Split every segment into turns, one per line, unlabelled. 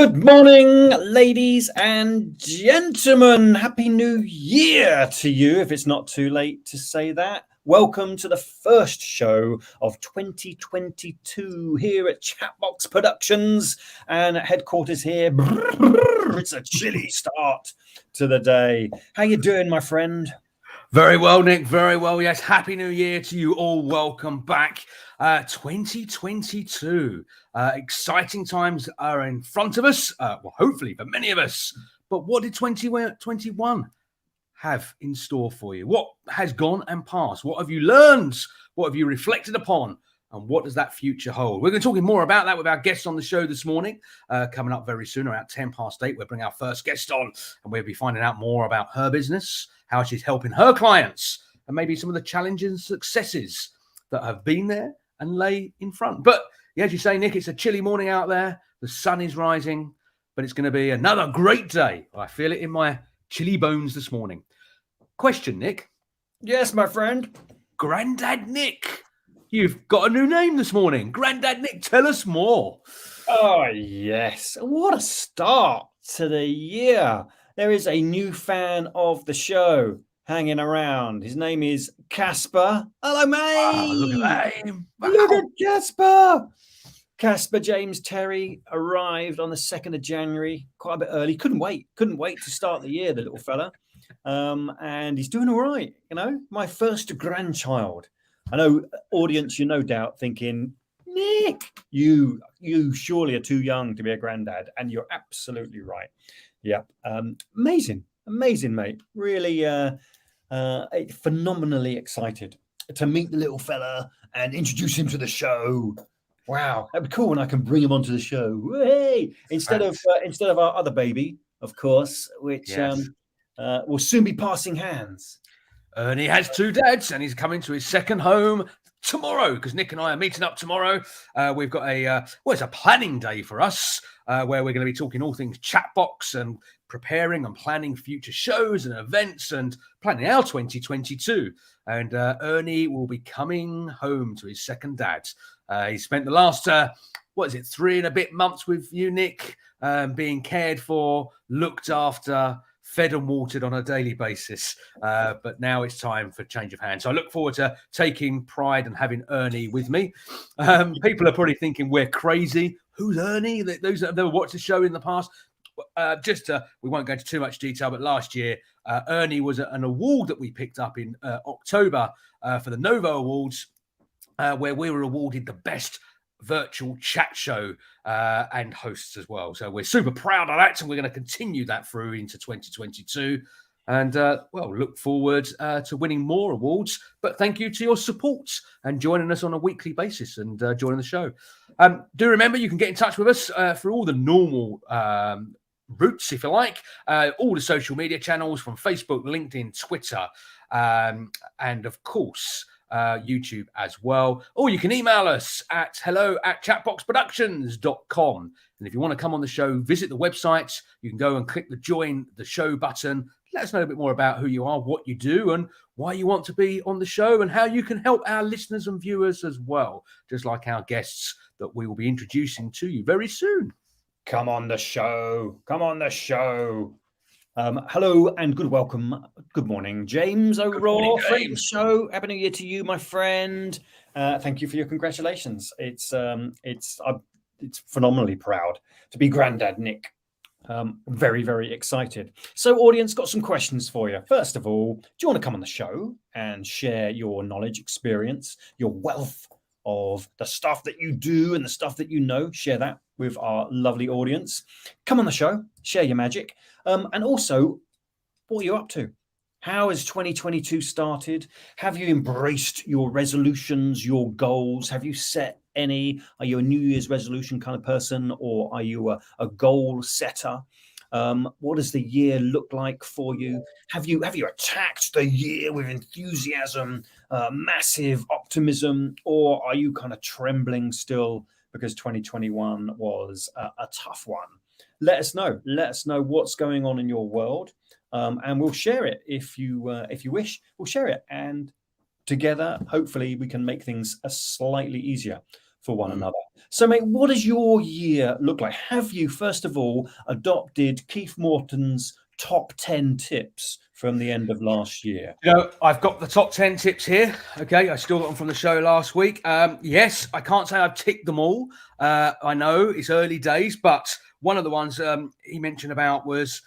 Good morning, ladies and gentlemen. Happy New Year to you, if it's not too late to say that. Welcome to the first show of 2022 here at Chatbox Productions and at headquarters here. It's a chilly start to the day. How you doing, my friend?
Very well, Nick. Very well. Yes. Happy New Year to you all. Welcome back. 2022. Exciting times are in front of us. Well, hopefully for many of us. But what did 2021 have in store for you? What has gone and passed? What have you learned? What have you reflected upon? And what does that future hold? We're going to be talking more about that with our guest on the show this morning, coming up very soon, around 8:10. We'll bring our first guest on and we'll be finding out more about her business, how she's helping her clients, and maybe some of the challenges and successes that have been there and lay in front. But yeah, as you say, Nick, it's a chilly morning out there. The sun is rising, but it's going to be another great day. I feel it in my chilly bones this morning. Question, Nick.
Yes, my friend.
Grandad Nick. You've got a new name this morning. Grandad Nick, tell us more.
Oh, yes. What a start to the year. There is a new fan of the show hanging around. His name is Casper. Hello, mate.
Wow, look at that. Wow.
Look at Casper. Casper James Terry arrived on the 2nd of January, quite a bit early. Couldn't wait to start the year, the little fella. And he's doing all right. You know, my first grandchild. I know, audience, you're no doubt thinking, Nick, you surely are too young to be a granddad. And you're absolutely right. Yeah. Amazing, mate. Really phenomenally excited to meet the little fella and introduce him to the show. Wow. That'd be cool when I can bring him onto the show. Hey! Instead of our other baby, of course, which will soon be passing hands.
Ernie has two dads and he's coming to his second home tomorrow because Nick and I are meeting up tomorrow. We've got it's a planning day for us where we're going to be talking all things Chatbox and preparing and planning future shows and events and planning our 2022. And Ernie will be coming home to his second dad. He spent the last, 3 and a bit months with you, Nick, being cared for, looked after, fed and watered on a daily basis. But now it's time for change of hands. So I look forward to taking pride and having Ernie with me. People are probably thinking we're crazy. Who's Ernie? Those that have never watched the show in the past. We won't go into too much detail, but last year, Ernie was an award that we picked up in October for the Nova Awards, where we were awarded the best virtual chat show and hosts as well. So we're super proud of that, and we're going to continue that through into 2022. And look forward to winning more awards. But thank you to your support and joining us on a weekly basis and joining the show. Do remember you can get in touch with us through all the normal routes, if you like, all the social media channels from Facebook, LinkedIn, Twitter, and of course, YouTube as well. Or you can email us at hello@chatboxproductions.com. And if you want to come on the show, visit the website. You can go and click the join the show button. Let us know a bit more about who you are, what you do, and why you want to be on the show, and how you can help our listeners and viewers as well, just like our guests that we will be introducing to you very soon.
Come on the show. Hello and good morning, James O'Rourke, friend of the show. Happy New Year to you, my friend. Thank you for your congratulations. It's phenomenally proud to be Grandad Nick. Very, very excited. So, audience, got some questions for you. First of all, do you want to come on the show and share your knowledge, experience, your wealth of the stuff that you do and the stuff that you know? Share that with our lovely audience. Come on the show, share your magic. And also, what are you up to? How has 2022 started? Have you embraced your resolutions, your goals? Have you set any? Are you a New Year's resolution kind of person, or are you a goal setter? What does the year look like for you? Have you attacked the year with enthusiasm, massive optimism, or are you kind of trembling still because 2021 was a tough one? Let us know. Let us know what's going on in your world, and we'll share it if you wish. We'll share it, and together, hopefully, we can make things slightly easier. for one another. So, mate, what does your year look like? Have you, first of all, adopted Keith Morton's top 10 tips from the end of last year?
I've got the top 10 tips here. Okay, I still got them from the show last week. Yes, I can't say I've ticked them all. I know it's early days, but one of the ones he mentioned about was,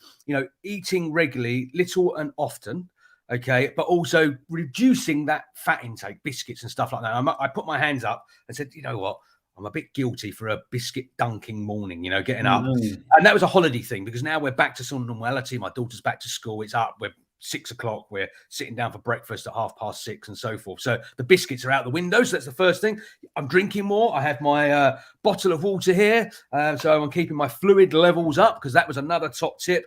eating regularly, little and often. Okay, but also reducing that fat intake, biscuits and stuff like that. I put my hands up and said, you know what? I'm a bit guilty for a biscuit dunking morning, getting up. And that was a holiday thing, because now we're back to some normality. My daughter's back to school. It's up. We're 6 o'clock. We're sitting down for breakfast at 6:30 and so forth. So the biscuits are out the window. So that's the first thing. I'm drinking more. I have my bottle of water here. So I'm keeping my fluid levels up, because that was another top tip.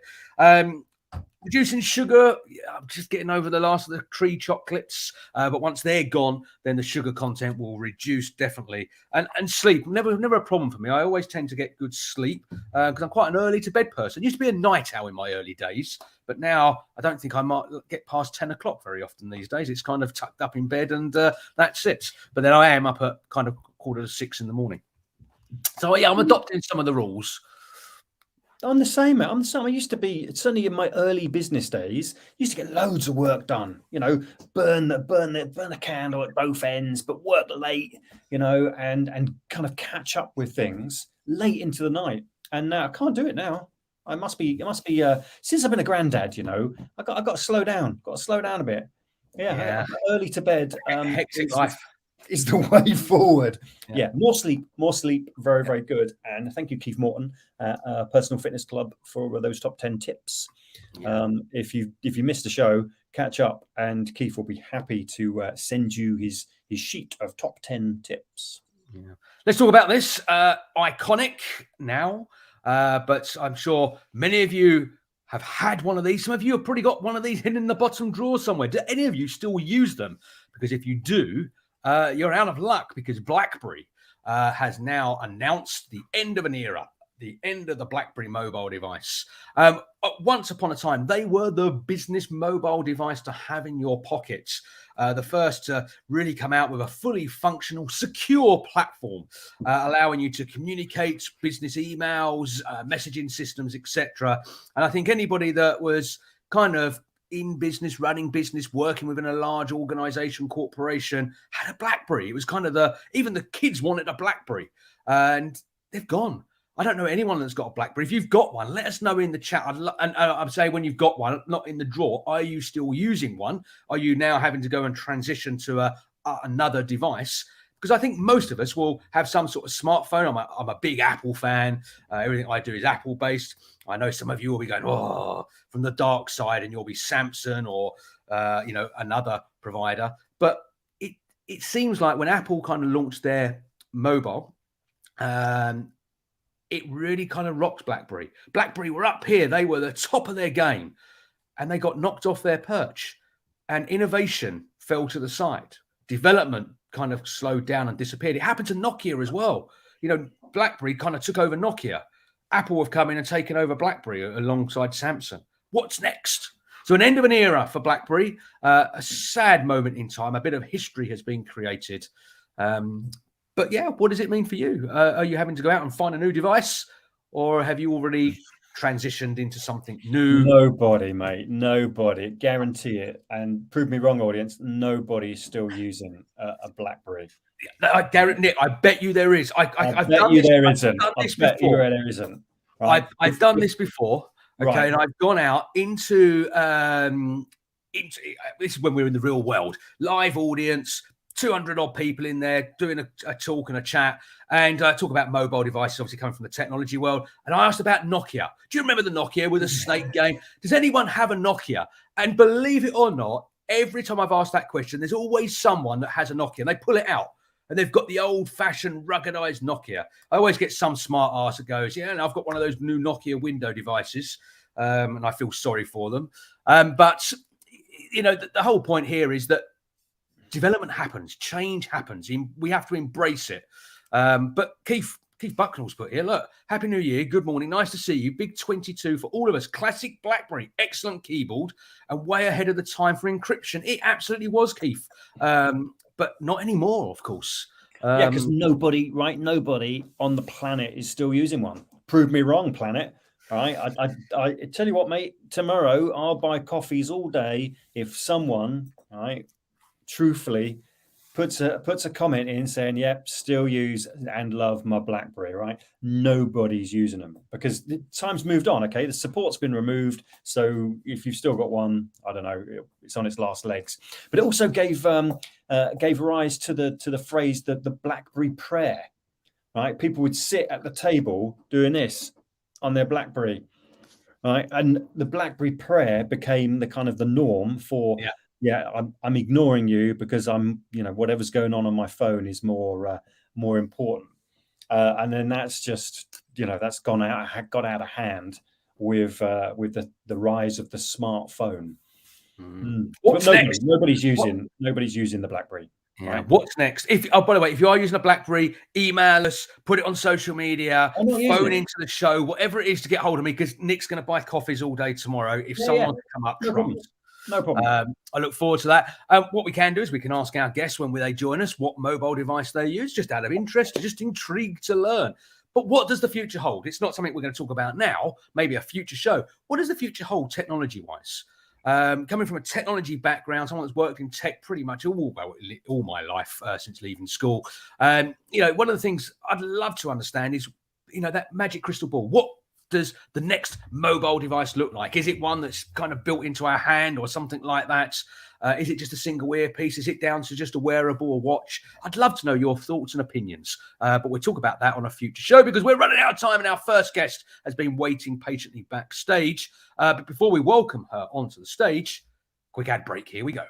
Reducing sugar, I'm just getting over the last of the tree chocolates. But once they're gone, then the sugar content will reduce definitely. And sleep, never a problem for me. I always tend to get good sleep because I'm quite an early to bed person. Used to be a night owl in my early days, but now I don't think I might get past 10 o'clock very often these days. It's kind of tucked up in bed and that's it. But then I am up at kind of 5:45 in the morning. So yeah, I'm adopting some of the rules.
I'm the same, mate. I'm the same. I used to be, certainly in my early business days, used to get loads of work done, burn the candle at both ends, but work late, and kind of catch up with things late into the night. And now I can't do it now. It must be since I've been a granddad, I got to slow down, a bit. Yeah. Early to bed.
Hectic life
is the way forward. Yeah, more sleep, very, very good. And thank you, Keith Morton, Personal Fitness Club, for those top 10 tips. If you missed the show, catch up, and Keith will be happy to send you his sheet of top 10 tips.
Let's talk about this iconic now, but I'm sure many of you have had one of these. Some of you have probably got one of these hidden in the bottom drawer somewhere. Do any of you still use them? Because if you do, you're out of luck, because Blackberry has now announced the end of an era, the end of the Blackberry mobile device. Once upon a time, they were the business mobile device to have in your pockets. The first to really come out with a fully functional, secure platform, allowing you to communicate business emails, messaging systems, etc. And I think anybody that was kind of in business, running business, working within a large organization, corporation, had a Blackberry. It was kind of even the kids wanted a Blackberry, and they've gone. I don't know anyone that's got a Blackberry. If you've got one, let us know in the chat. And I'm saying, when you've got one, not in the drawer, are you still using one? Are you now having to go and transition to another device? Because I think most of us will have some sort of smartphone. I'm a big Apple fan. Everything I do is Apple based. I know some of you will be going, from the dark side, and you'll be Samsung or another provider. But it seems like when Apple kind of launched their mobile, it really kind of rocks Blackberry. Blackberry were up here. They were the top of their game, and they got knocked off their perch, and innovation fell to the side. Development kind of slowed down and disappeared. It happened to Nokia as well. Blackberry kind of took over Nokia. Apple have come in and taken over Blackberry alongside Samsung. What's next? So an end of an era for Blackberry, a sad moment in time. A bit of history has been created. But yeah, what does it mean for you? Are you having to go out and find a new device, or have you already transitioned into something new?
Nobody, mate. Nobody. Guarantee it. And prove me wrong, audience. Nobody's still using a Blackberry.
I guarantee, Nick, I bet you there is.
I've bet you there isn't. Right?
I've done this before. Okay,
right.
And I've gone out into this is when we're in the real world, live audience, 200 odd people in there doing a talk and a chat, and talk about mobile devices, obviously coming from the technology world. And I asked about Nokia. Do you remember the Nokia with a snake game? Does anyone have a Nokia? And believe it or not, every time I've asked that question, there's always someone that has a Nokia, and they pull it out. And they've got the old-fashioned, ruggedized Nokia. I always get some smart ass that goes, yeah, and I've got one of those new Nokia window devices, and I feel sorry for them. But, the whole point here is that development happens, change happens. We have to embrace it. But Keith Bucknell's put here, look, Happy New Year, good morning, nice to see you. Big 22 for all of us. Classic Blackberry, excellent keyboard, and way ahead of the time for encryption. It absolutely was, Keith. But not anymore, of course.
Yeah, because nobody on the planet is still using one. Prove me wrong, planet. All right, I tell you what, mate. Tomorrow I'll buy coffees all day if someone, all right, truthfully puts a comment in saying, "Yep, still use and love my BlackBerry." Right? Nobody's using them because the time's moved on. Okay, the support's been removed, so if you've still got one, I don't know, it's on its last legs. But it also gave rise to the phrase that the Blackberry Prayer. Right? People would sit at the table doing this on their BlackBerry. Right, and the Blackberry Prayer became the kind of the norm for. Yeah, I'm ignoring you because I'm, whatever's going on my phone is more important. And then that's just, that's got out of hand with the rise of the smartphone.
What's next?
Nobody's using the BlackBerry.
Yeah.
Right?
What's next? By the way, if you are using a BlackBerry, email us, put it on social media, phone into the show, whatever it is to get hold of me, because Nick's going to buy coffees all day tomorrow. If someone wants to come up,
No problem.
I look forward to that. What we can do is we can ask our guests when they join us what mobile device they use, just out of interest, just intrigued to learn. But what does the future hold? It's not something we're going to talk about now, maybe a future show. What does the future hold technology-wise? Coming from a technology background, someone that's worked in tech pretty much all my life since leaving school. One of the things I'd love to understand is, that magic crystal ball. What does the next mobile device look like? Is it one that's kind of built into our hand or something like that? Is it just a single earpiece? Is it down to just a wearable or watch? I'd love to know your thoughts and opinions, but we'll talk about that on a future show because we're running out of time and our first guest has been waiting patiently backstage. But before we welcome her onto the stage, quick ad break. Here we go.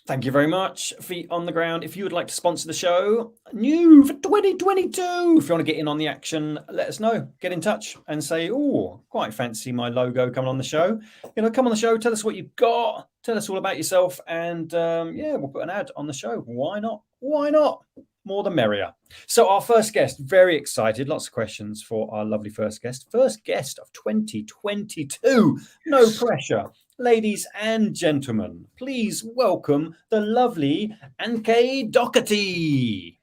Thank you very much. Feet on the ground. If you would like to sponsor the show, new for 2022, if you want to get in on the action, let us know. Get in touch and say, "Oh, quite fancy my logo coming on the show." Come on the show. Tell us what you've got. Tell us all about yourself, and we'll put an ad on the show. Why not? Why not? More the merrier. So our first guest, very excited. Lots of questions for our lovely first guest. First guest of 2022. No pressure. Ladies and gentlemen, please welcome the lovely Anke Docherty.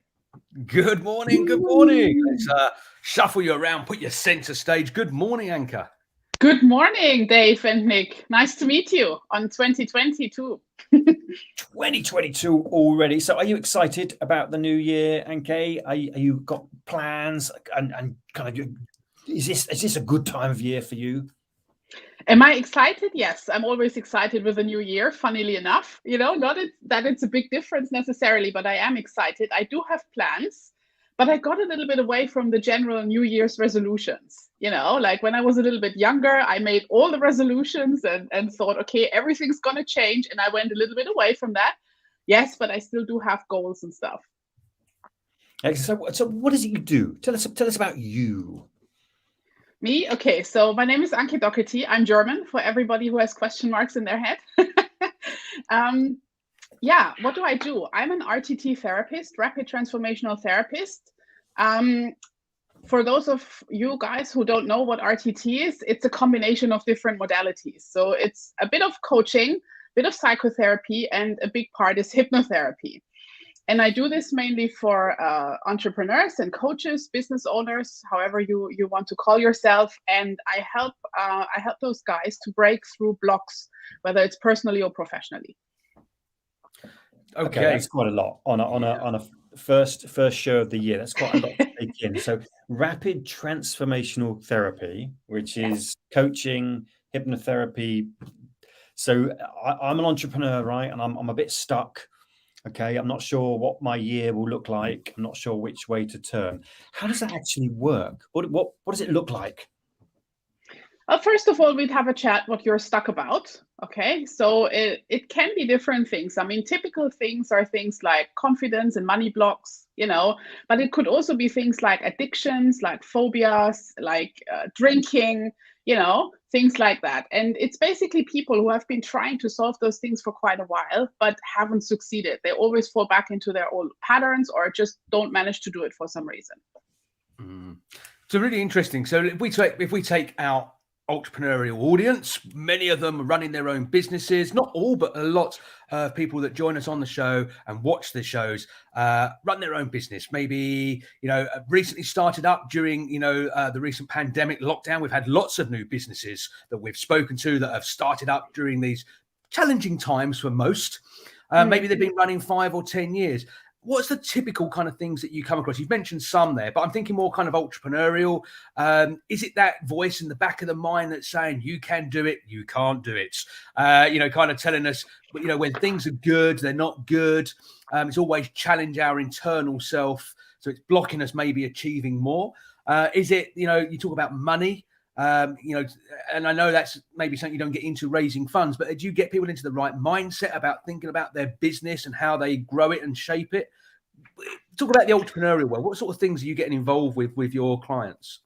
Good morning. Good morning. Let's shuffle you around, put your center stage. Good morning, Anke.
Good morning, Dave and Nick. Nice to meet you on 2022.
2022 already. So are you excited about the new year, Anke? Are you got plans and kind of, is this a good time of year for you?
Am I excited? Yes, I'm always excited with the new year, funnily enough. Not that it's a big difference necessarily, but I am excited. I do have plans, but I got a little bit away from the general New Year's resolutions. Like when I was a little bit younger, I made all the resolutions and thought, okay, everything's going to change. And I went a little bit away from that. Yes, but I still do have goals and stuff.
So what is it you do? Tell us about you.
Me? Okay, so my name is Anke Docherty. I'm German for everybody who has question marks in their head. What do I do? I'm an RTT therapist, rapid transformational therapist. For those of you guys who don't know what RTT is, it's a combination of different modalities. So it's a bit of coaching, a bit of psychotherapy, and a big part is hypnotherapy. And I do this mainly for entrepreneurs and coaches, business owners, however you want to call yourself. And I help those guys to break through blocks, whether it's personally or professionally.
Okay, that's quite a lot on a first show of the year. That's quite a lot to take in. So rapid transformational therapy, which is coaching, hypnotherapy. So I'm an entrepreneur, right? And I'm a bit stuck. Okay, I'm not sure what my year will look like. I'm not sure which way to turn. How does that actually work? What does it look like?
Well, first of all, we'd have a chat what you're stuck about. Okay, so it can be different things. I mean, typical things are things like confidence and money blocks, but it could also be things like addictions, like phobias, like drinking, things like that. And it's basically people who have been trying to solve those things for quite a while, but haven't succeeded. They always fall back into their old patterns or just don't manage to do it for some reason.
So really interesting. So if we take our entrepreneurial audience, many of them are running their own businesses, not all, but a lot of people that join us on the show and watch the shows run their own business. Maybe, recently started up during, the recent pandemic lockdown. We've had lots of new businesses that we've spoken to that have started up during these challenging times for most. Maybe they've been running 5 or 10 years. What's the typical kind of things that you come across? You've mentioned some there, but I'm thinking more kind of entrepreneurial. Is it that voice in the back of the mind that's saying, you can do it, you can't do it? Kind of telling us, when things are good, they're not good. It's always challenge our internal self. So it's blocking us maybe achieving more. Is it, you talk about money, and I know that's maybe something you don't get into, raising funds, but do you get people into the right mindset about thinking about their business and how they grow it and shape it? Talk about the entrepreneurial world. What sort of things are you getting involved with your clients?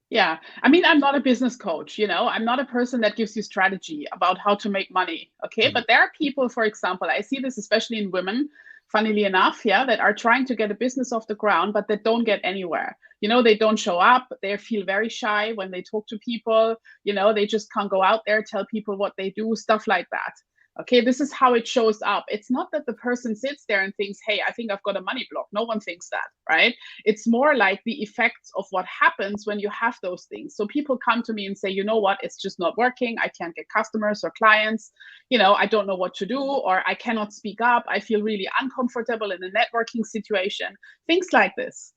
Yeah, I mean, I'm not a business coach, I'm not a person that gives you strategy about how to make money. Okay. But there are people, for example, I see this especially in women, funnily enough, that are trying to get a business off the ground, but that don't get anywhere. They don't show up. They feel very shy when they talk to people. They just can't go out there, tell people what they do, stuff like that. Okay, this is how it shows up. It's not that the person sits there and thinks, hey, I think I've got a money block. No one thinks that, right? It's more like the effects of what happens when you have those things. So people come to me and say, you know what, it's just not working. I can't get customers or clients. I don't know what to do, or I cannot speak up. I feel really uncomfortable in a networking situation. Things like this.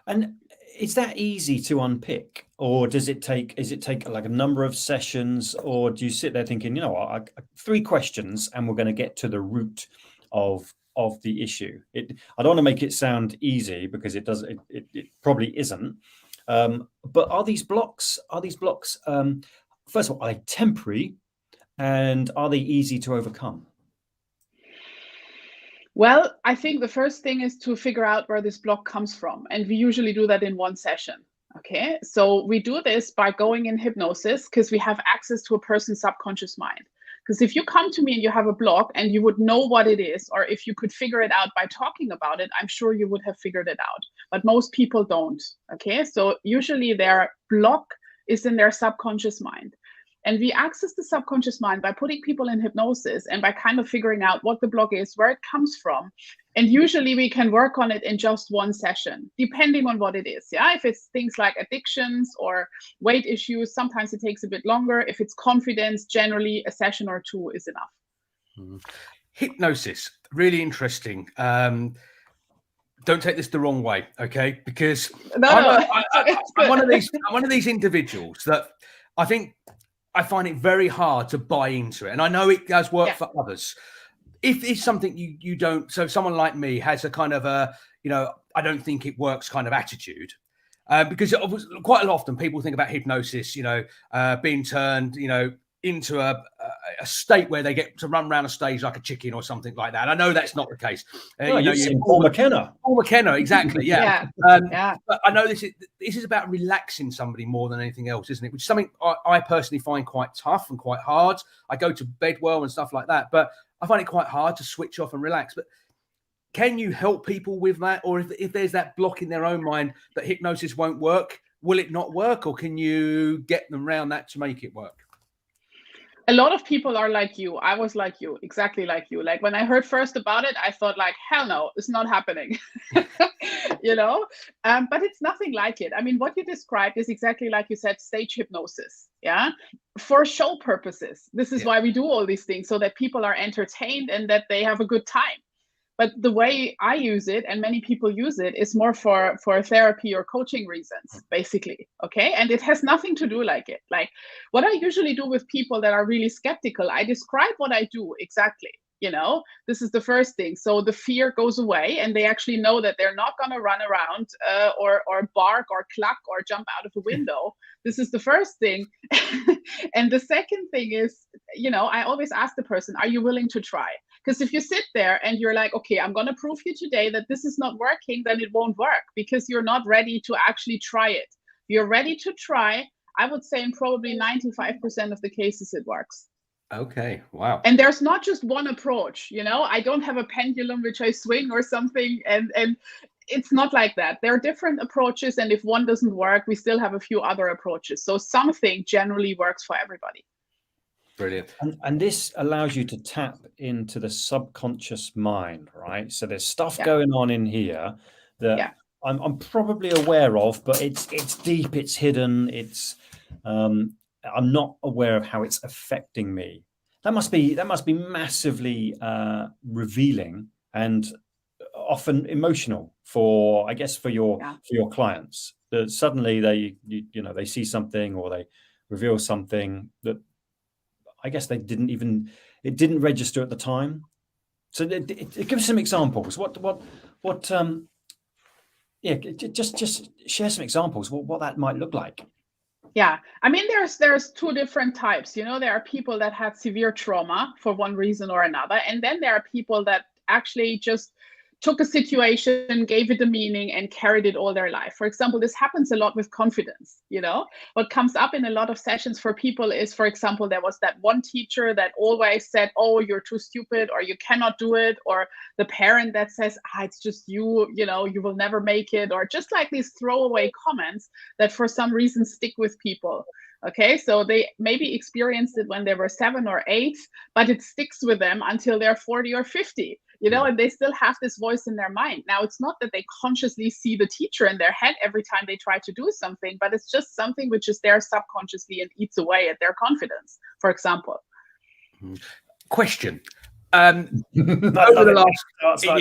And is that easy to unpick, or is it take like a number of sessions, or do you sit there thinking, 3 questions and we're going to get to the root of the issue? I don't want to make it sound easy, because it probably isn't. But are these blocks, first of all, are they temporary, and are they easy to overcome?
Well, I think the first thing is to figure out where this block comes from. And we usually do that in one session. Okay, so we do this by going in hypnosis, because we have access to a person's subconscious mind. Because if you come to me and you have a block and you would know what it is, or if you could figure it out by talking about it, I'm sure you would have figured it out. But most people don't. Okay, so usually their block is in their subconscious mind. And we access the subconscious mind by putting people in hypnosis and by kind of figuring out what the block is, where it comes from. And usually we can work on it in just one session, depending on what it is. Yeah, if it's things like addictions or weight issues, sometimes it takes a bit longer. If it's confidence, generally a session or 2 is enough.
Hypnosis, really interesting. Don't take this the wrong way, okay? Because I'm one of these individuals that I think I find it very hard to buy into it. And I know it does work for others. If it's something you don't, so someone like me has a kind of I don't think it works kind of attitude. Because quite a lot often people think about hypnosis, being turned, into a state where they get to run around a stage like a chicken or something like that. And I know that's not the case.
You've seen Paul McKenna.
Paul McKenna, exactly. Yeah. But I know this is about relaxing somebody more than anything else, isn't it? Which is something I personally find quite tough and quite hard. I go to bed well and stuff like that, but I find it quite hard to switch off and relax. But can you help people with that? Or if there's that block in their own mind that hypnosis won't work, will it not work? Or can you get them around that to make it work?
A lot of people are like you. I was like you, exactly like you. Like when I heard first about it, I thought like, hell no, it's not happening. But it's nothing like it. I mean, what you described is exactly like you said, stage hypnosis. Yeah. For show purposes. This is why we do all these things, so that people are entertained and that they have a good time. But the way I use it, and many people use it, is more for therapy or coaching reasons, basically. Okay. And it has nothing to do like it. Like what I usually do with people that are really skeptical, I describe what I do exactly. This is the first thing. So the fear goes away and they actually know that they're not going to run around or bark or cluck or jump out of a window. This is the first thing. And the second thing is, I always ask the person, are you willing to try? Because if you sit there and you're like, okay, I'm going to prove you today that this is not working, then it won't work, because you're not ready to actually try it. You're ready to try. I would say in probably 95% of the cases, it works.
Okay. Wow.
And there's not just one approach, I don't have a pendulum which I swing or something. And it's not like that. There are different approaches, and if one doesn't work, we still have a few other approaches. So something generally works for everybody.
Brilliant.
And this allows you to tap into the subconscious mind, right? So there's stuff going on in here that I'm probably aware of, but it's deep, it's hidden, it's I'm not aware of how it's affecting me. That must be massively revealing and often emotional for, I guess, for your clients. That suddenly they see something, or they reveal something that I guess it didn't register at the time. So it gives some examples. Just share some examples what that might look like.
Yeah, I mean, there's two different types. There are people that had severe trauma for one reason or another, and then there are people that actually just took a situation, gave it a meaning, and carried it all their life. For example, this happens a lot with confidence. What comes up in a lot of sessions for people is, for example, there was that one teacher that always said, oh, you're too stupid, or you cannot do it, or the parent that says, it's just you will never make it, or just like these throwaway comments that for some reason stick with people. Okay, so they maybe experienced it when they were 7 or 8, but it sticks with them until they're 40 or 50. And they still have this voice in their mind. Now, it's not that they consciously see the teacher in their head every time they try to do something, but it's just something which is there subconsciously and eats away at their confidence, for example.
Question. Over the last, over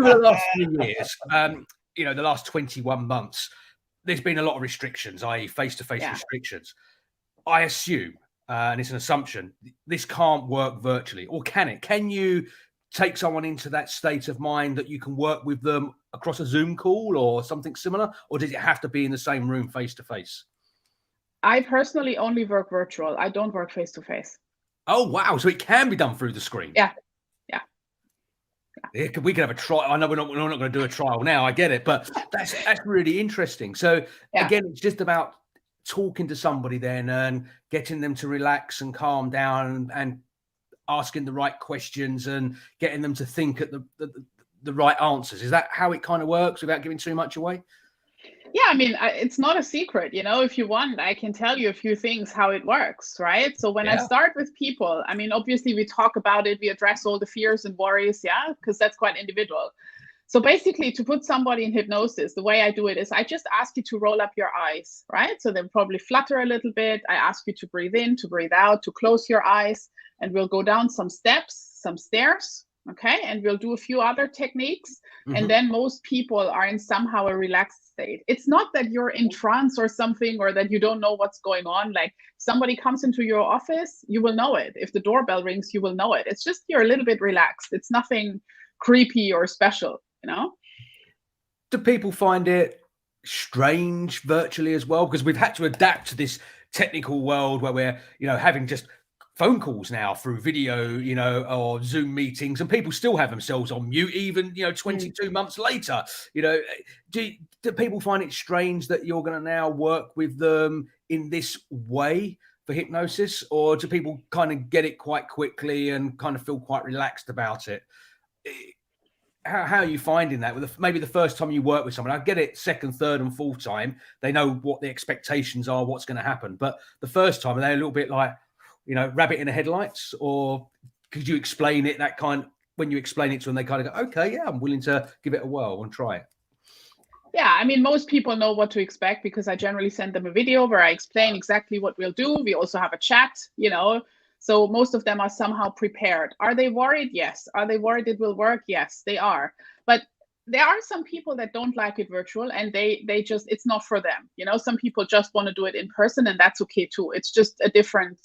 the last few years, the last 21 months, there's been a lot of restrictions, i.e. face-to-face restrictions. I assume, and it's an assumption, this can't work virtually, or can it? Can you take someone into that state of mind that you can work with them across a Zoom call or something similar, or does it have to be in the same room face-to-face?
I personally only work virtual. I don't work face-to-face.
Oh, wow. So it can be done through the screen.
Yeah.
We could have a trial. I know we're not going to do a trial now. I get it, but that's really interesting. So again, it's just about talking to somebody then and getting them to relax and calm down and asking the right questions and getting them to think at the right answers. Is that how it kind of works without giving too much away?
Yeah, I mean, it's not a secret. If you want, I can tell you a few things how it works, right? So when I start with people, I mean, obviously we talk about it, we address all the fears and worries, because that's quite individual. So basically, to put somebody in hypnosis, the way I do it is I just ask you to roll up your eyes, right? So they'll probably flutter a little bit. I ask you to breathe in, to breathe out, to close your eyes, and we'll go down some steps, some stairs. Okay, and we'll do a few other techniques, and then most people are in somehow a relaxed state. It's not that you're in trance or something, or that you don't know what's going on. Like, somebody comes into your office, you will know it. If the doorbell rings, you will know it. It's just you're a little bit relaxed. It's nothing creepy or special,
Do people find it strange virtually as well? Because we've had to adapt to this technical world where we're, having just phone calls now through video, or Zoom meetings, and people still have themselves on mute, even 22 months later. Do people find it strange that you're going to now work with them in this way for hypnosis, or do people kind of get it quite quickly and kind of feel quite relaxed about it? How are you finding that? With maybe the first time you work with someone, I get it, second, third, and fourth time, they know what the expectations are, what's going to happen. But the first time, are they a little bit like, rabbit in the headlights? Or could you explain it when you explain it to them, they kind of go, okay, yeah, I'm willing to give it a whirl and try it?
Yeah, I mean, most people know what to expect because I generally send them a video where I explain exactly what we'll do. We also have a chat, so most of them are somehow prepared. Are they worried? Yes. Are they worried it will work? Yes, they are. But there are some people that don't like it virtual, and they just, it's not for them. Some people just want to do it in person, and that's okay too. It's just a different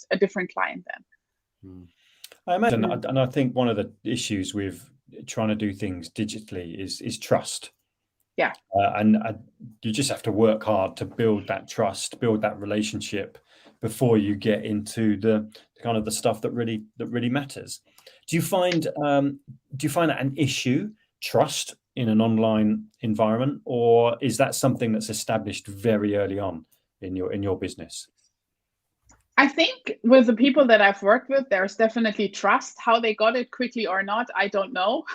client then.
I imagine, and I think one of the issues with trying to do things digitally is trust.
Yeah.
And you just have to work hard to build that trust, build that relationship before you get into the kind of the stuff that really matters. Do you find that an issue, trust, in an online environment, or is that something that's established very early on in your business?
I think with the people that I've worked with, there's definitely trust. How they got it quickly or not, I don't know.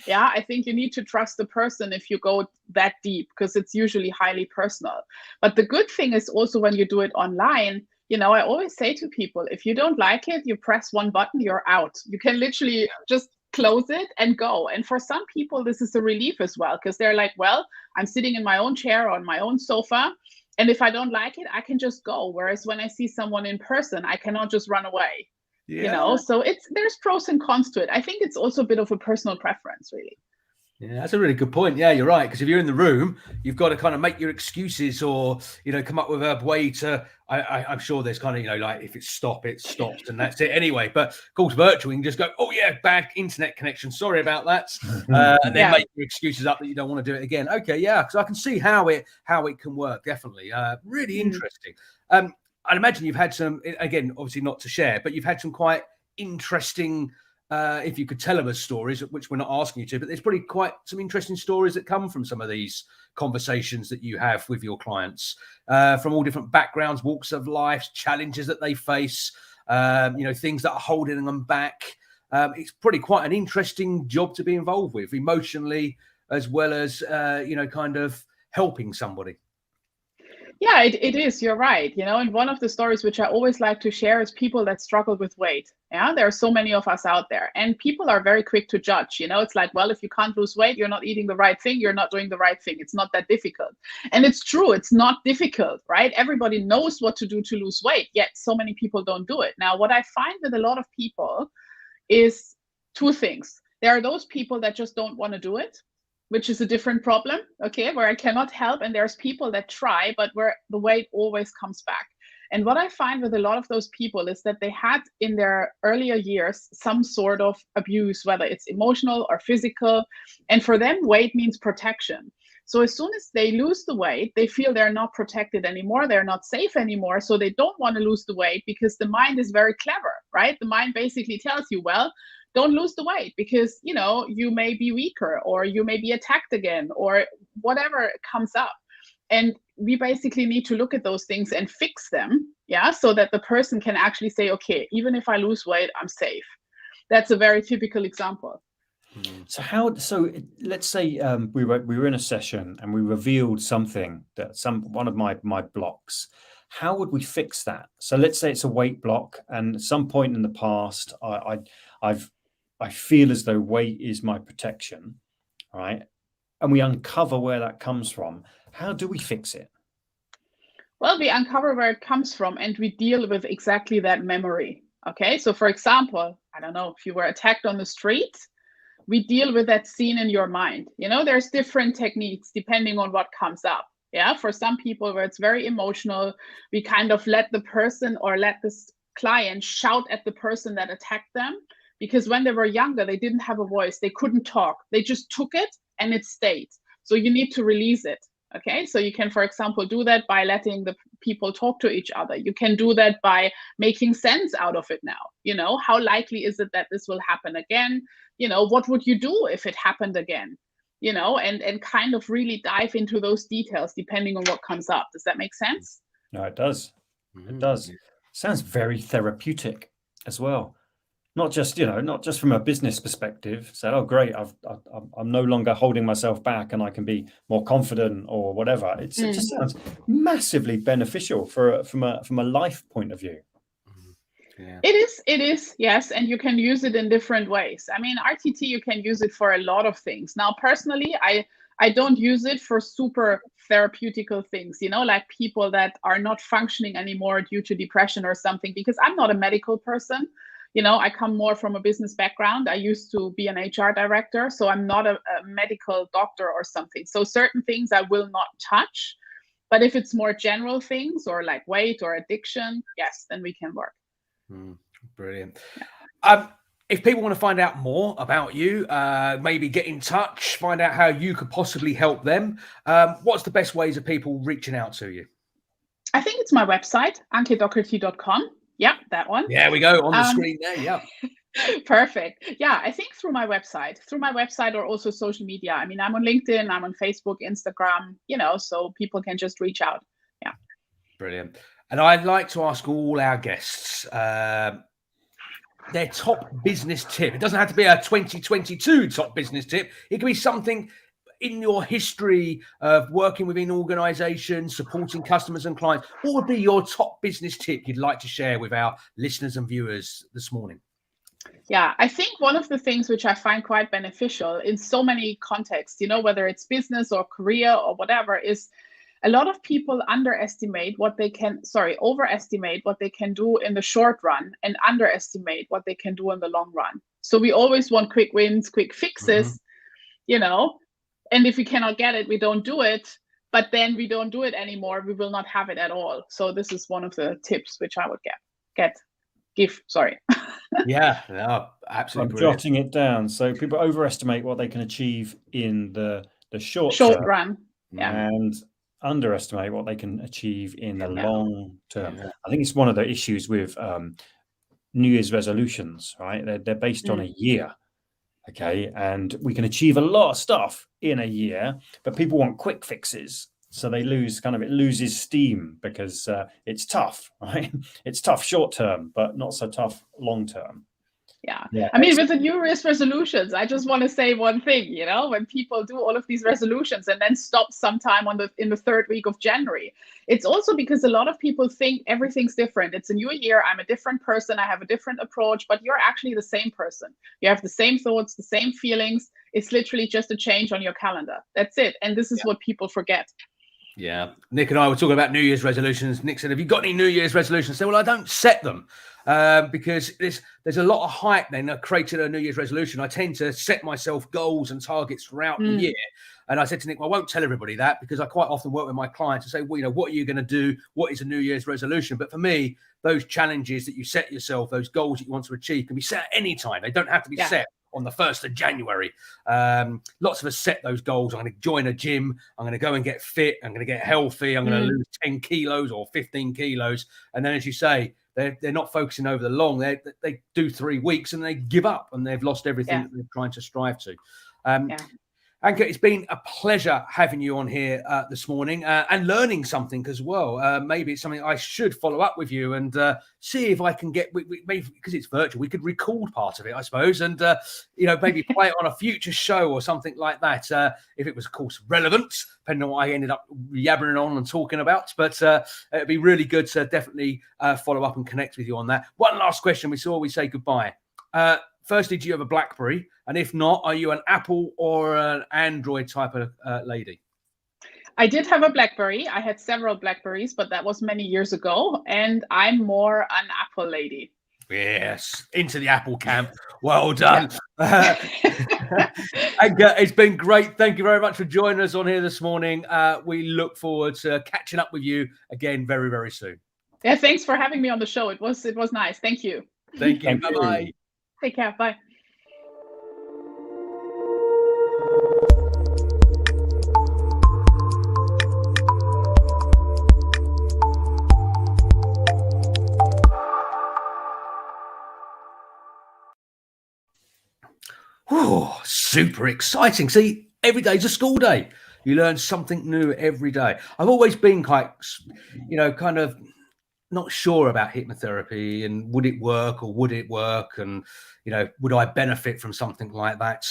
Yeah, I think you need to trust the person if you go that deep, because it's usually highly personal. But the good thing is also when you do it online, I always say to people, if you don't like it, you press one button, you're out. You can literally just close it and go. And for some people, this is a relief as well, because they're like, well, I'm sitting in my own chair on my own sofa. And if I don't like it, I can just go. Whereas when I see someone in person, I cannot just run away. So there's pros and cons to it. I think it's also a bit of a personal preference, really.
Yeah, that's a really good point. Yeah, you're right. Because if you're in the room, you've got to kind of make your excuses, or come up with a way to. I'm sure there's kind of like if it's stop, it stops, and that's it anyway. But of course, virtual, you can just go, oh yeah, bad internet connection. Sorry about that, and then make your excuses up that you don't want to do it again. Okay, yeah, because I can see how it can work. Definitely, really interesting. I'd imagine you've had some, again, obviously not to share, but you've had some quite interesting, if you could tell us stories, which we're not asking you to, but there's probably quite some interesting stories that come from some of these conversations that you have with your clients, from all different backgrounds, walks of life, challenges that they face, things that are holding them back. It's probably quite an interesting job to be involved with emotionally, as well as, kind of helping somebody.
Yeah, it is. You're right. And one of the stories which I always like to share is people that struggle with weight. Yeah, there are so many of us out there, and people are very quick to judge. It's like, well, if you can't lose weight, you're not eating the right thing. You're not doing the right thing. It's not that difficult. And it's true. It's not difficult, right? Everybody knows what to do to lose weight, yet so many people don't do it. Now, what I find with a lot of people is two things. There are those people that just don't want to do it, which is a different problem, okay, where I cannot help. And there's people that try, but where the weight always comes back. And what I find with a lot of those people is that they had in their earlier years some sort of abuse, whether it's emotional or physical. And for them, weight means protection. So as soon as they lose the weight, they feel they're not protected anymore. They're not safe anymore. So they don't want to lose the weight, because the mind is very clever, right? The mind basically tells you, well, don't lose the weight because, you may be weaker, or you may be attacked again, or whatever comes up. And we basically need to look at those things and fix them, so that the person can actually say, okay, even if I lose weight, I'm safe. That's a very typical example.
So let's say we were in a session and we revealed something that one of my blocks. How would we fix that? So let's say it's a weight block, and at some point in the past, I feel as though weight is my protection, right? And we uncover where that comes from. How do we fix it?
Well, we uncover where it comes from, and we deal with exactly that memory. Okay, so for example, I don't know, if you were attacked on the street, we deal with that scene in your mind. There's different techniques depending on what comes up. Yeah, for some people where it's very emotional, we kind of let the person or let this client shout at the person that attacked them, because when they were younger, they didn't have a voice. They couldn't talk. They just took it and it stayed. So you need to release it. Okay, so you can, for example, do that by letting the people talk to each other. You can do that by making sense out of it now. How likely is it that this will happen again? What would you do if it happened again? And kind of really dive into those details depending on what comes up. Does that make sense?
No, it does. It does. Sounds very therapeutic as well. Not just from a business perspective. So, oh, great, I'm no longer holding myself back, and I can be more confident or whatever. It just sounds massively beneficial from a life point of view.
Yeah. It is, yes, and you can use it in different ways. I mean, RTT, you can use it for a lot of things. Now, personally, I don't use it for super therapeutical things, like people that are not functioning anymore due to depression or something, because I'm not a medical person. I come more from a business background. I used to be an HR director, so I'm not a medical doctor or something. So certain things I will not touch. But if it's more general things or like weight or addiction, yes, then we can work.
Brilliant. Yeah. If people want to find out more about you, maybe get in touch, find out how you could possibly help them, what's the best ways of people reaching out to you?
I think it's my website, ankedocherty.com. Yeah, that one.
Yeah, we go on the screen there. Yeah.
Perfect. Yeah, I think through my website or also social media. I mean, I'm on LinkedIn, I'm on Facebook, Instagram, so people can just reach out. Yeah.
Brilliant. And I'd like to ask all our guests, their top business tip. It doesn't have to be a 2022 top business tip. It can be something in your history of working within organizations, supporting customers and clients. What would be your top business tip you'd like to share with our listeners and viewers this morning?
Yeah, I think one of the things which I find quite beneficial in so many contexts, whether it's business or career or whatever, is a lot of people overestimate what they can do in the short run and underestimate what they can do in the long run. So we always want quick wins, quick fixes, and if we cannot get it, we don't do it. But then we don't do it anymore. We will not have it at all. So this is one of the tips which I would give. Sorry.
Yeah, no, absolutely.
I'm jotting it down. So people overestimate what they can achieve in the short
run,
and underestimate what they can achieve in the long term. Yeah. I think it's one of the issues with New Year's resolutions, right? They're based on a year. Okay, and we can achieve a lot of stuff in a year, but people want quick fixes, so they it loses steam because it's tough, right? It's tough short term, but not so tough long term.
Yeah. I mean, with the New Year's resolutions, I just want to say one thing, when people do all of these resolutions and then stop sometime in the third week of January, it's also because a lot of people think everything's different. It's a new year. I'm a different person. I have a different approach, but you're actually the same person. You have the same thoughts, the same feelings. It's literally just a change on your calendar. That's it. And this is what people forget.
Yeah. Nick and I were talking about New Year's resolutions. Nick said, have you got any New Year's resolutions? I said, well, I don't set them because there's a lot of hype then created a New Year's resolution. I tend to set myself goals and targets throughout the year. And I said to Nick, well, I won't tell everybody that because I quite often work with my clients and say, well, what are you going to do? What is a New Year's resolution? But for me, those challenges that you set yourself, those goals that you want to achieve can be set at any time. They don't have to be set on the 1st of January. Lots of us set those goals. I'm going to join a gym. I'm going to go and get fit. I'm going to get healthy. I'm going to lose 10 kilos or 15 kilos. And then, as you say, they're not focusing over the long. They do 3 weeks and they give up and they've lost everything that they're trying to strive to. Anke, it's been a pleasure having you on here this morning and learning something as well. Maybe it's something I should follow up with you and see if I can get, maybe because it's virtual, we could record part of it, I suppose, and, maybe play it on a future show or something like that, if it was, of course, relevant, depending on what I ended up yabbering on and talking about. But it'd be really good to definitely follow up and connect with you on that. One last question before we say goodbye. Firstly, do you have a BlackBerry? And if not, are you an Apple or an Android type of lady?
I did have a BlackBerry. I had several BlackBerries, but that was many years ago. And I'm more an Apple lady.
Yes, into the Apple camp. Well done. Anke, it's been great. Thank you very much for joining us on here this morning. We look forward to catching up with you again very, very soon.
Yeah, thanks for having me on the show. It was nice. Thank you.
Thank you. Bye-bye.
Take care. Bye.
Oh, super exciting. See, every day's a school day. You learn something new every day. I've always been quite, kind of not sure about hypnotherapy and would it work or would it work? And, would I benefit from something like that?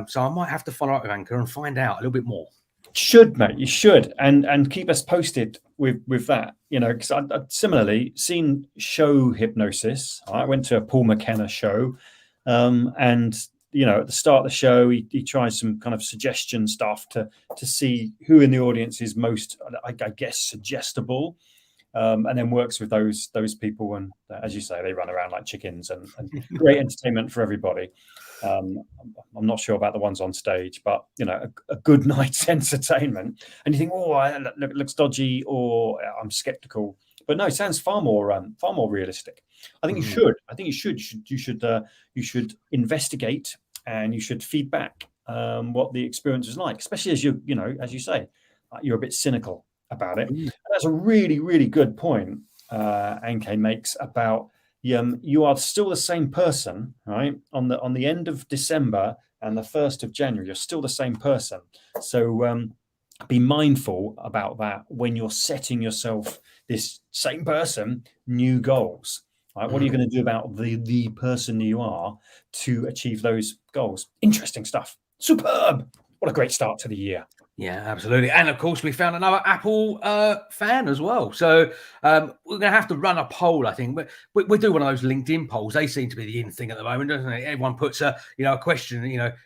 So I might have to follow up with Anke and find out a little bit more.
Should, mate, you should. And keep us posted with that, because I've similarly seen show hypnosis. I went to a Paul McKenna show and, at the start of the show, he tries some kind of suggestion stuff to see who in the audience is most, I guess, suggestible. And then works with those people, and as you say, they run around like chickens, and great entertainment for everybody. I'm not sure about the ones on stage, but a good night's entertainment. And you think, it looks dodgy, or I'm skeptical. But no, it sounds far more realistic. I think you should. I think you should investigate, and you should feedback what the experience is like, especially as as you say, you're a bit cynical about it. And that's a really, really good point Anke makes about you are still the same person, right? On the end of December and the 1st of January, you're still the same person. So be mindful about that when you're setting yourself, this same person, new goals. Right? What are you going to do about the person you are to achieve those goals? Interesting stuff. Superb. What a great start to the year.
Yeah, absolutely. And of course, we found another Apple fan as well. So we're going to have to run a poll, I think. We do one of those LinkedIn polls. They seem to be the in thing at the moment, doesn't it? Everyone puts a question,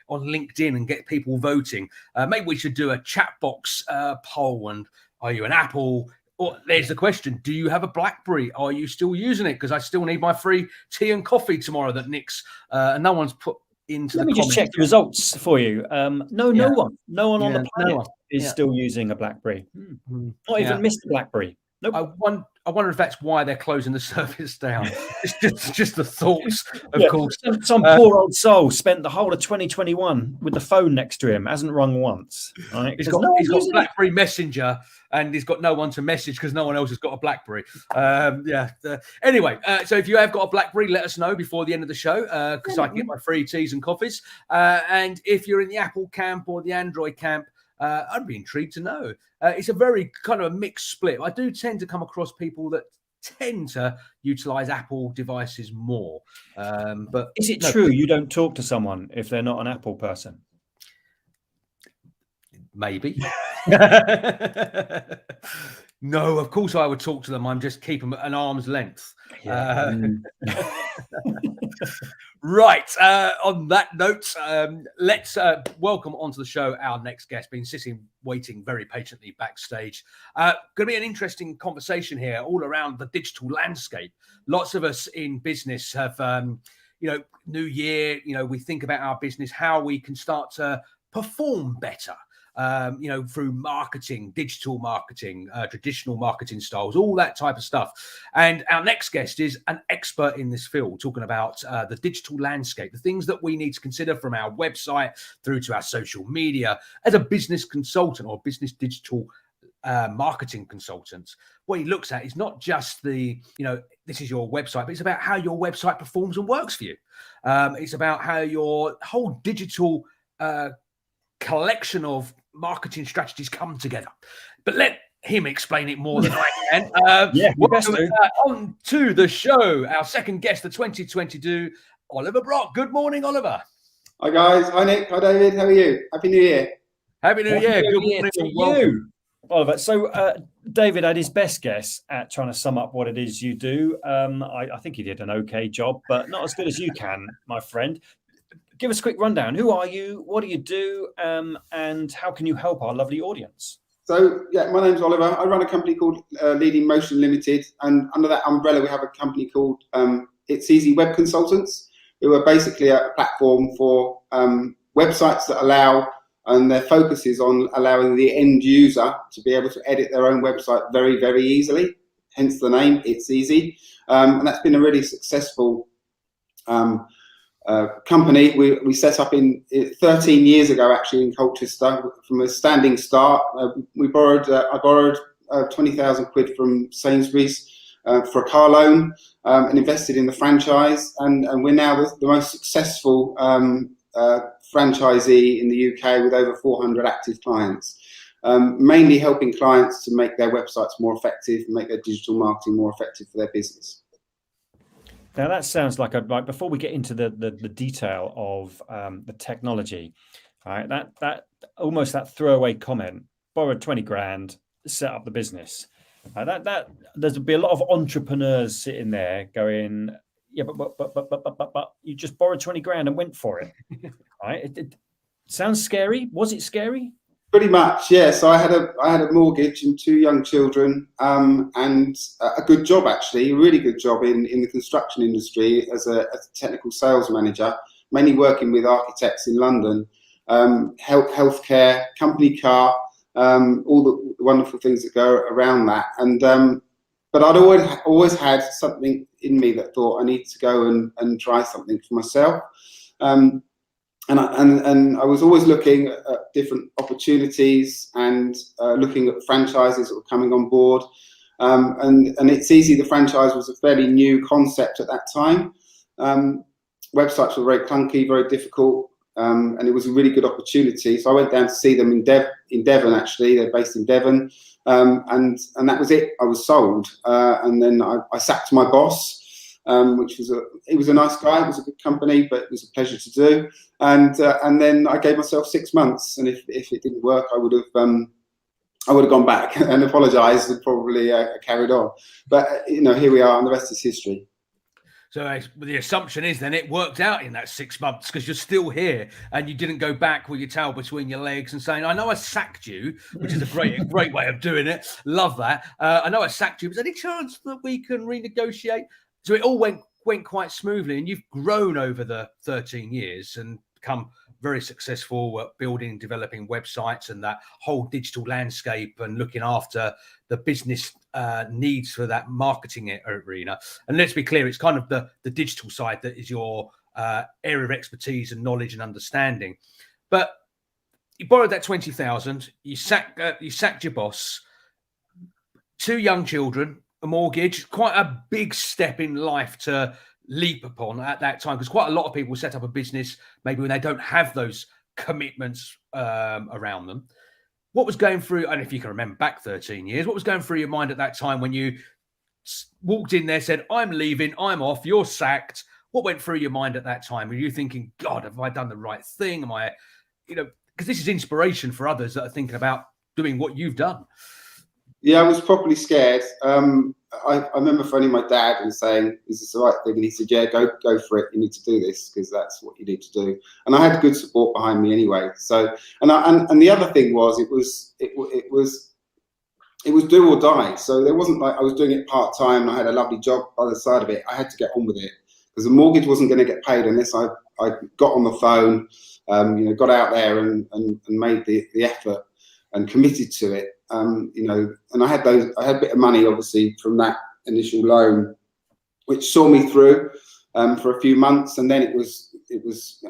on LinkedIn and get people voting. Maybe we should do a Chatbox poll. And are you an Apple? Or there's the question: do you have a BlackBerry? Are you still using it? Because I still need my free tea and coffee tomorrow that Nick's and no one's put into.
Let me just check the results for you. No one on the planet is still using a BlackBerry. Not even Mr. BlackBerry. Nope.
I wonder if that's why they're closing the service down. It's just the thoughts, of course.
Some poor old soul spent the whole of 2021 with the phone next to him, hasn't rung once. Right?
He's got BlackBerry Messenger, and he's got no one to message because no one else has got a BlackBerry. Anyway, so if you have got a BlackBerry, let us know before the end of the show because I can get my free teas and coffees. And if you're in the Apple camp or the Android camp, I'd be intrigued to know. It's a very kind of a mixed split. I do tend to come across people that tend to utilize Apple devices more. But
is it true you don't talk to someone if they're not an Apple person?
Maybe. No, of course I would talk to them. I'm just keeping them at an arm's length. Right. On that note, let's welcome onto the show our next guest. Been waiting very patiently backstage. Going to be an interesting conversation here all around the digital landscape. Lots of us in business have, new year, we think about our business, how we can start to perform better. Through marketing, digital marketing, traditional marketing styles, all that type of stuff. And our next guest is an expert in this field, talking about the digital landscape, the things that we need to consider from our website through to our social media. As a business consultant or business digital marketing consultant, what he looks at is not just this is your website, but it's about how your website performs and works for you. It's about how your whole digital collection of marketing strategies come together. But let him explain it more than I can. Welcome on to the show, our second guest of 2022, Oliver Brock. Good morning, Oliver.
Hi guys. Hi Nick. Hi David. How are you? Happy New Year.
Happy New Year. Good morning to you,
Oliver. So David had his best guess at trying to sum up what it is you do. I think he did an okay job, but not as good as you can, my friend. Give us a quick rundown. Who are you? What do you do? And how can you help our lovely audience?
So, my name's Oliver. I run a company called Leading Motion Limited. And under that umbrella, we have a company called It's Easy Web Consultants, who are basically a platform for websites that allow, and their focus is on allowing the end user to be able to edit their own website very, very easily. Hence the name, It's Easy. And that's been a really successful company. We set up 13 years ago, actually, in Colchester from a standing start. I borrowed 20,000 quid from Sainsbury's for a car loan and invested in the franchise. And we're now the most successful franchisee in the UK with over 400 active clients, mainly helping clients to make their websites more effective and make their digital marketing more effective for their business.
Now that sounds like before we get into the detail of the technology, right? That almost that throwaway comment, borrowed 20 grand, set up the business. That there's be a lot of entrepreneurs sitting there going, yeah, but you just borrowed 20 grand and went for it, right? It sounds scary. Was it scary?
Pretty much, yeah. So I had a mortgage and 2 young children, and a good job, actually, a really good job in the construction industry as a technical sales manager, mainly working with architects in London, healthcare, company car, all the wonderful things that go around that. And but I'd always had something in me that thought I need to go and try something for myself. And I was always looking at different opportunities and looking at franchises that were coming on board. And It's Easy, the franchise, was a fairly new concept at that time. Websites were very clunky, very difficult, and it was a really good opportunity. So I went down to see them in Devon, actually. They're based in Devon. And that was it. I was sold. And then I sacked my boss. which was he was a nice guy. It was a good company, but it was a pleasure to do. And then I gave myself 6 months, and if it didn't work, I would have gone back and apologised and probably carried on. But here we are, and the rest is history.
So the assumption is then it worked out in that 6 months because you're still here and you didn't go back with your tail between your legs and saying, I know I sacked you, which is a great way of doing it. Love that. I know I sacked you. Is there any chance that we can renegotiate? So it all went quite smoothly, and you've grown over the 13 years and become very successful at building and developing websites and that whole digital landscape and looking after the business needs for that marketing arena. And let's be clear, it's kind of the digital side that is your area of expertise and knowledge and understanding. But you borrowed that 20,000, you sacked your boss, 2 young children, a mortgage, quite a big step in life to leap upon at that time, because quite a lot of people set up a business maybe when they don't have those commitments around them. What was going through, and if you can remember back 13 years, what was going through your mind at that time when you walked in there, said, I'm leaving, I'm off, you're sacked? What went through your mind at that time? Were you thinking, God, have I done the right thing? Am I, because this is inspiration for others that are thinking about doing what you've done.
Yeah, I was properly scared. I remember phoning my dad and saying, is this the right thing? And he said, yeah, go for it. You need to do this because that's what you need to do. And I had good support behind me anyway. So, and the other thing was, it was do or die. So there wasn't like I was doing it part-time and I had a lovely job by the side of it. I had to get on with it because the mortgage wasn't going to get paid unless I got on the phone, got out there and made the effort and committed to it. And I had a bit of money obviously from that initial loan, which saw me through for a few months, and then it was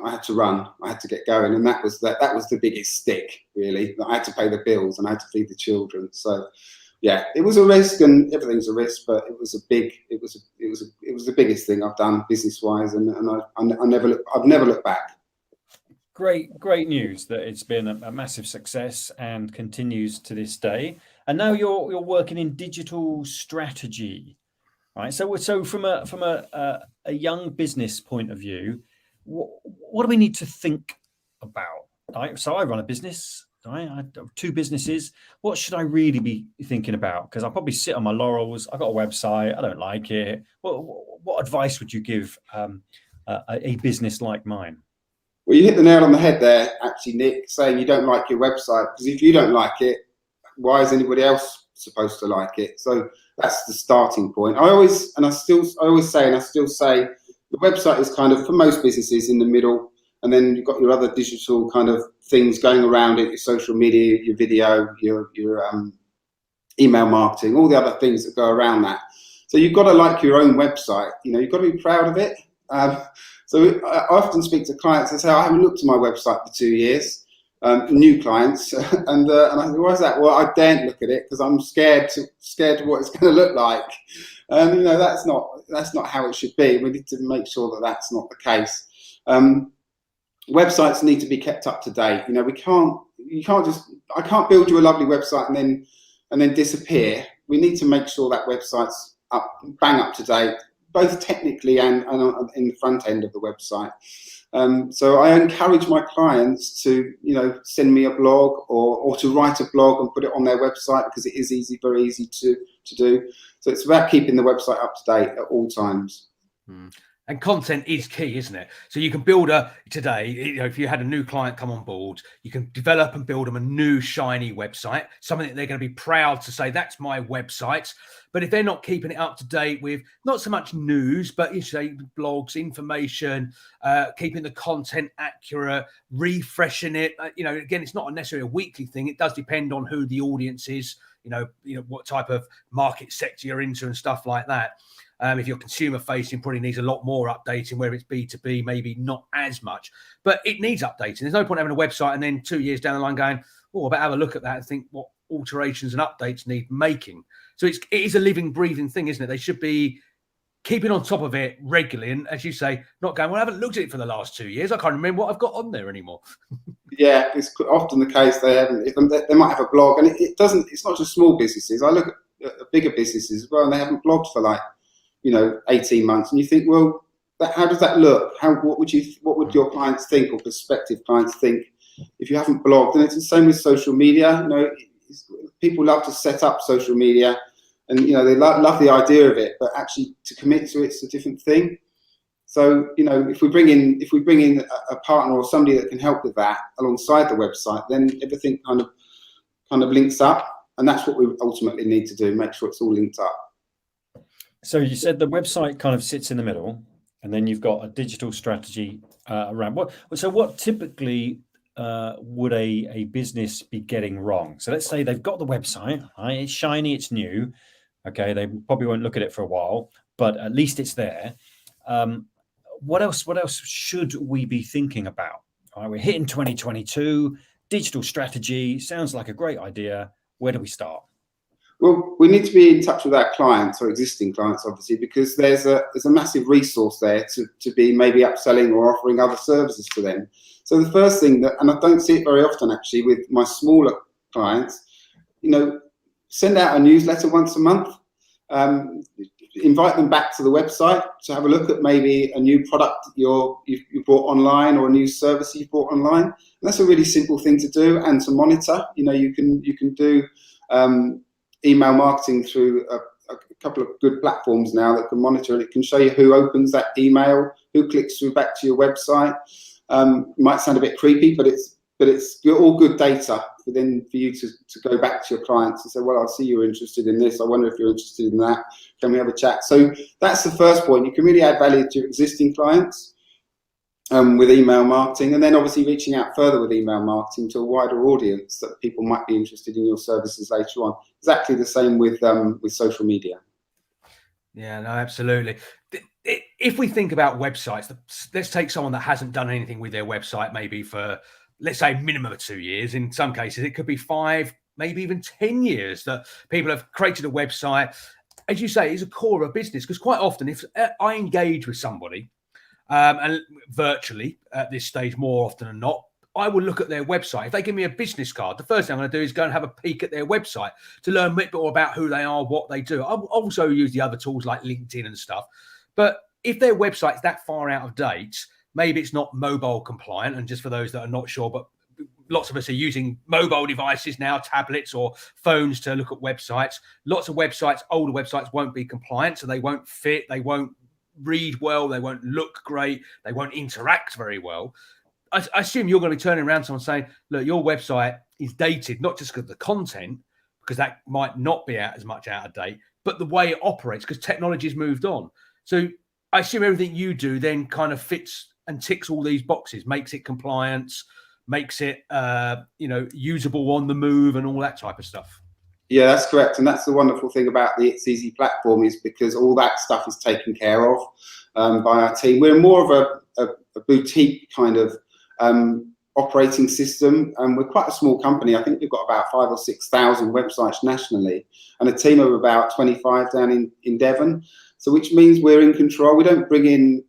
I had to run, I had to get going, and that was the biggest stick really. I had to pay the bills and I had to feed the children. So yeah, it was a risk, and everything's a risk, but it was the biggest thing I've done business wise, and I've never looked back.
Great news that it's been a massive success and continues to this day. And now you're working in digital strategy, right? So from a young business point of view, what do we need to think about? Right? So I run a business. Right? I have 2 businesses. What should I really be thinking about? Because I'll probably sit on my laurels. I've got a website. I don't like it. What advice would you give a business like mine?
Well, you hit the nail on the head there, actually, Nick, saying you don't like your website, because if you don't like it, why is anybody else supposed to like it? So that's the starting point. I always say, the website is kind of, for most businesses, in the middle, and then you've got your other digital kind of things going around it, your social media, your video, your email marketing, all the other things that go around that. So you've got to like your own website. You've got to be proud of it. So I often speak to clients and say, I haven't looked at my website for 2 years, new clients, and I say, why is that? Well, I daren't look at it because I'm scared of what it's going to look like. And that's not how it should be. We need to make sure that that's not the case. Websites need to be kept up to date. I can't build you a lovely website and then disappear. We need to make sure that website's bang up to date, both technically and in the front end of the website. So I encourage my clients to, send me a blog or to write a blog and put it on their website, because it is very easy to do. So it's about keeping the website up to date at all times.
And content is key, isn't it? So you can build today, if you had a new client come on board, you can develop and build them a new shiny website, something that they're going to be proud to say, that's my website. But if they're not keeping it up to date with not so much news, but blogs, information, keeping the content accurate, refreshing it, again, it's not necessarily a weekly thing. It does depend on who the audience is, what type of market sector you're into and stuff like that. If you're consumer facing, probably needs a lot more updating, where it's B2B, maybe not as much, but it needs updating. There's no point having a website and then 2 years down the line going, I better have a look at that and think what alterations and updates need making. So it is a living, breathing thing, isn't it? They should be keeping on top of it regularly. And as you say, not going, I haven't looked at it for the last 2 years. I can't remember what I've got on there anymore.
Yeah, it's often the case. They might have a blog, and it's not just small businesses. I look at bigger businesses as well, and they haven't blogged for 18 months, and you think, well, how does that look? What would your clients think, or prospective clients think, if you haven't blogged? And it's the same with social media. People love to set up social media, and they love the idea of it, but actually to commit to it's a different thing. So if we bring in a partner or somebody that can help with that alongside the website, then everything kind of links up, and that's what we ultimately need to do: make sure it's all linked up.
So you said the website kind of sits in the middle, and then you've got a digital strategy around. What typically would a business be getting wrong? So let's say they've got the website, right? It's shiny, it's new. Okay, they probably won't look at it for a while, but at least it's there. What else should we be thinking about? All right, we're hitting 2022. Digital strategy sounds like a great idea. Where do we start?
Well, we need to be in touch with our clients, or existing clients, obviously, because there's a massive resource there to be maybe upselling or offering other services to them. So the first thing and I don't see it very often actually with my smaller clients, send out a newsletter once a month. Invite them back to the website to have a look at maybe a new product you bought online, or a new service you bought online. And that's a really simple thing to do, and to monitor. You can do email marketing through a couple of good platforms now that can monitor it. It can show you who opens that email, who clicks through back to your website. It might sound a bit creepy, but it's all good data for you to go back to your clients and say, well, I see you're interested in this. I wonder if you're interested in that. Can we have a chat? So that's the first point. You can really add value to your existing clients with email marketing, and then obviously reaching out further with email marketing to a wider audience that people might be interested in your services later on. Exactly the same with social media. Yeah,
no, absolutely. If we think about websites, let's take someone that hasn't done anything with their website, maybe for, let's say, minimum of 2 years. In some cases, it could be 5, maybe even 10 years that people have created a website. As you say, it's a core of a business, because quite often if I engage with somebody, and virtually at this stage more often than not, I will look at their website. If they give me a business card, the first thing I'm going to do is go and have a peek at their website to learn a bit more about who they are, what they do. I'll also use the other tools like LinkedIn and stuff. But if their website's that far out of date, maybe it's not mobile compliant. And just for those that are not sure, but lots of us are using mobile devices now, tablets or phones, to look at websites. Lots of websites, older websites, won't be compliant, so they won't fit, they won't read well, they won't look great, they won't interact very well. I assume you're going to be turning around to someone saying, look, your website is dated, not just because of the content, because that might not be as much out of date, but the way it operates, because technology's moved on. So I assume everything you do then kind of fits and ticks all these boxes, makes it compliant, makes it usable on the move, and all that type of stuff.
Yeah, that's correct. And that's the wonderful thing about the It's Easy platform, is because all that stuff is taken care of by our team. We're more of a boutique kind of operating system, and we're quite a small company. I think we've got about 5,000 or 6,000 websites nationally, and a team of about 25 down in Devon. So which means we're in control. We don't bring in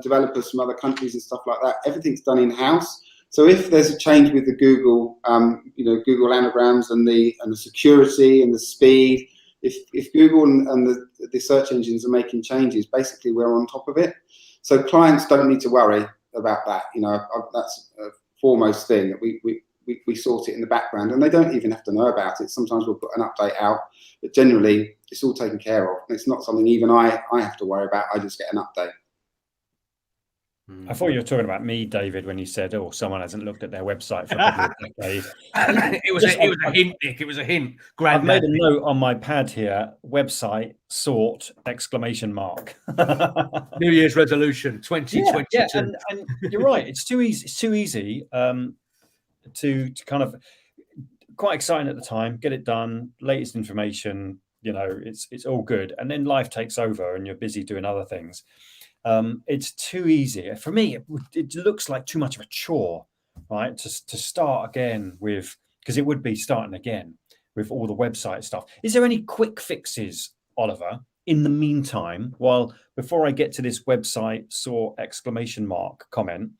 developers from other countries and stuff like that. Everything's done in-house. So if there's a change with the Google, Google anagrams and the security and the speed, if Google and the search engines are making changes, basically we're on top of it. So clients don't need to worry about that. That's a foremost thing, that we sort it in the background, and they don't even have to know about it. Sometimes we'll put an update out, but generally it's all taken care of. And it's not something even I have to worry about. I just get an update.
I thought you were talking about me, David, when you said, "Oh, someone hasn't looked at their website for a decade."
It was a hint, Nick. It was a hint.
I've made a note on my pad here: website sort !
New Year's resolution 2022.
Yeah, and you're right. It's too easy. It's too easy to kind of, quite exciting at the time. Get it done. Latest information. It's all good, and then life takes over, and you're busy doing other things. It's too easy for me. It looks like too much of a chore, right? To start again with, because it would be starting again with all the website stuff. Is there any quick fixes, Oliver, in the meantime, before I get to this website sort ! Comment?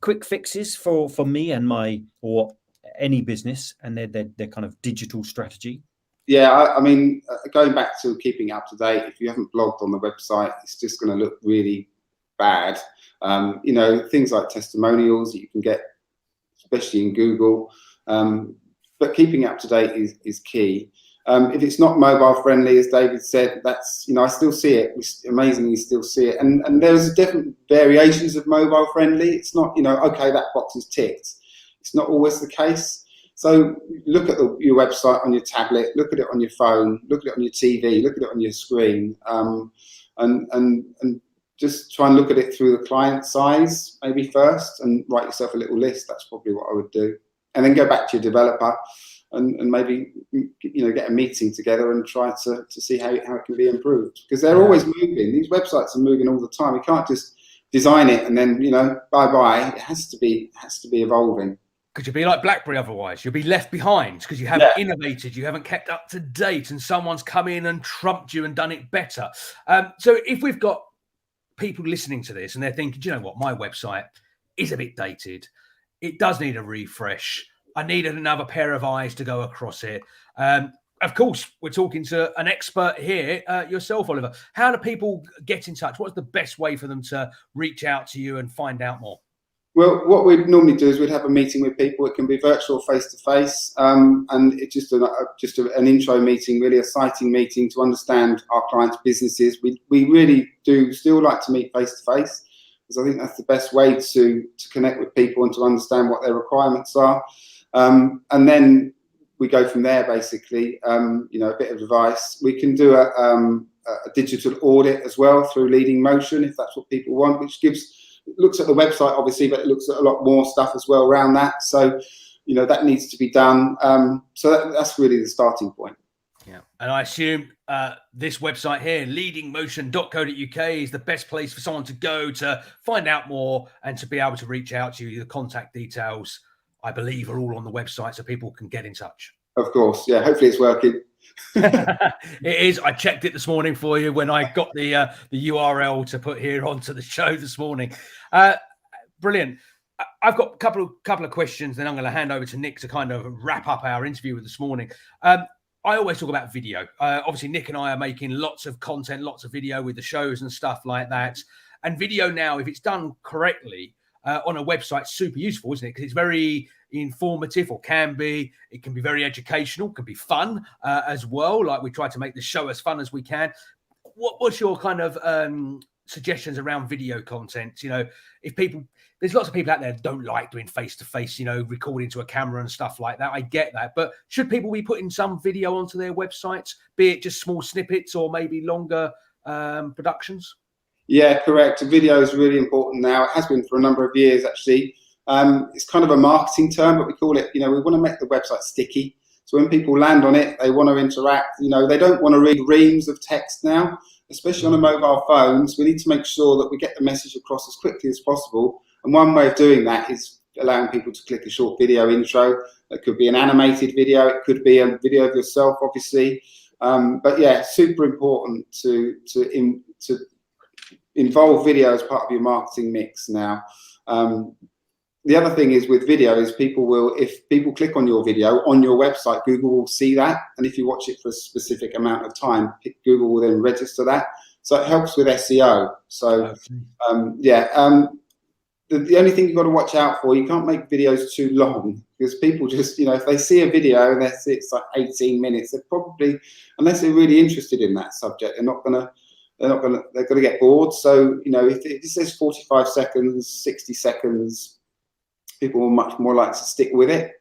Quick fixes for me and or any business and their kind of digital strategy?
Yeah, I mean, going back to keeping up to date, if you haven't blogged on the website, it's just going to look really bad. You know, things like testimonials that you can get, especially in Google. But keeping up to date is key. If it's not mobile friendly, as David said, that's, you know, I still see it. We amazingly still see it. And there's different variations of mobile friendly. It's not, you know, okay, that box is ticked. It's not always the case. So look at your website on your tablet, look at it on your phone, look at it on your TV, look at it on your screen, and just try and look at it through the client size maybe first, and write yourself a little list. That's probably what I would do. And then go back to your developer and maybe, you know, get a meeting together and try to see how it can be improved, because they're always moving. These websites are moving all the time. You can't just design it and then, you know, bye. It has to be evolving.
Could you be like Blackberry otherwise? You'll be left behind because you haven't innovated, you haven't kept up to date, and someone's come in and trumped you and done it better. So if we've got people listening to this and they're thinking, do you know what, my website is a bit dated, it does need a refresh, I needed another pair of eyes to go across it. Of course, we're talking to an expert here, yourself, Oliver. How do people get in touch? What's the best way for them to reach out to you and find out more?
Well, what we'd normally do is we'd have a meeting with people. It can be virtual, face-to-face, and it's just an intro meeting, really a sighting meeting to understand our clients' businesses. We really do still like to meet face-to-face, because I think that's the best way to connect with people and to understand what their requirements are. And then we go from there, basically. You know, a bit of advice. We can do a digital audit as well through Leading Motion, if that's what people want, which looks at the website, obviously, but it looks at a lot more stuff as well around that. So, you know, that needs to be done. So that's really the starting point.
Yeah. And I assume this website here, leadingmotion.co.uk, is the best place for someone to go to find out more and to be able to reach out to you. The contact details, I believe, are all on the website so people can get in touch.
Of course. Yeah. Hopefully it's working.
It is. I checked it this morning for you when I got the URL to put here onto the show this morning. Brilliant. I've got a couple of questions, then I'm going to hand over to Nick to kind of wrap up our interview with this morning. I always talk about video. Obviously, Nick and I are making lots of content, lots of video with the shows and stuff like that. And video now, if it's done correctly on a website, super useful, isn't it? Because it's very informative, or can be. It can be very educational, can be fun as well. Like, we try to make the show as fun as we can. What's your kind of suggestions around video content? You know, there's lots of people out there that don't like doing face-to-face, you know, recording to a camera and stuff like that. I get that. But should people be putting some video onto their websites, be it just small snippets or maybe longer productions? Yeah,
correct. Video is really important now. It has been for a number of years, actually. It's kind of a marketing term, but we call it, you know, we want to make the website sticky. So when people land on it, they want to interact. You know, they don't want to read reams of text now, especially on a mobile phone. So we need to make sure that we get the message across as quickly as possible. And one way of doing that is allowing people to click a short video intro. It could be an animated video. It could be a video of yourself, obviously. But yeah, super important to involve video as part of your marketing mix now. The other thing is with video is if people click on your video on your website, Google will see that. And if you watch it for a specific amount of time, Google will then register that. So it helps with SEO. So the only thing you've got to watch out for, you can't make videos too long, because people just, you know, if they see a video and it's like 18 minutes, they're probably, unless they're really interested in that subject, they're going to get bored. So, you know, if it says 45 seconds, 60 seconds, people will much more like to stick with it,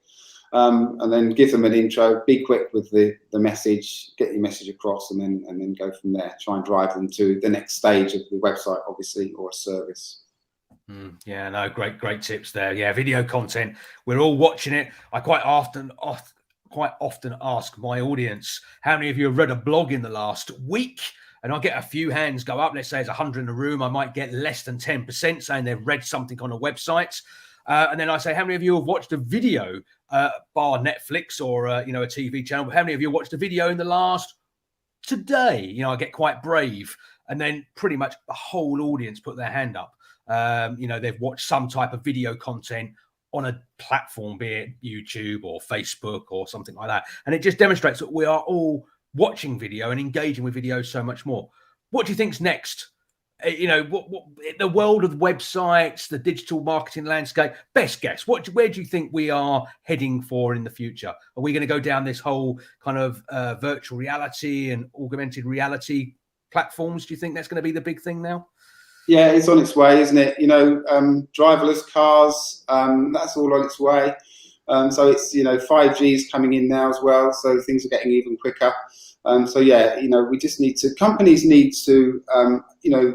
and then give them an intro, be quick with the message, get your message across, and then go from there. Try and drive them to the next stage of the website, obviously, or a service.
Yeah, no, great tips there. Yeah, video content, we're all watching it. I quite often ask my audience, how many of you have read a blog in the last week? And I'll get a few hands go up. Let's say there's 100 in the room. I might get less than 10% saying they've read something on a website. And then I say, how many of you have watched a video, bar Netflix or a TV channel? How many of you watched a video in the last today? You know, I get quite brave, and then pretty much the whole audience put their hand up. You know, they've watched some type of video content on a platform, be it YouTube or Facebook or something like that. And it just demonstrates that we are all watching video and engaging with video so much more. What do you think's next? You know, what the world of websites, the digital marketing landscape, best guess. Where do you think we are heading for in the future? Are we going to go down this whole kind of virtual reality and augmented reality platforms? Do you think that's going to be the big thing now?
Yeah, it's on its way, isn't it? You know, driverless cars, that's all on its way. So it's, you know, 5G is coming in now as well. So things are getting even quicker. So yeah, you know, we just need to, companies need to, you know,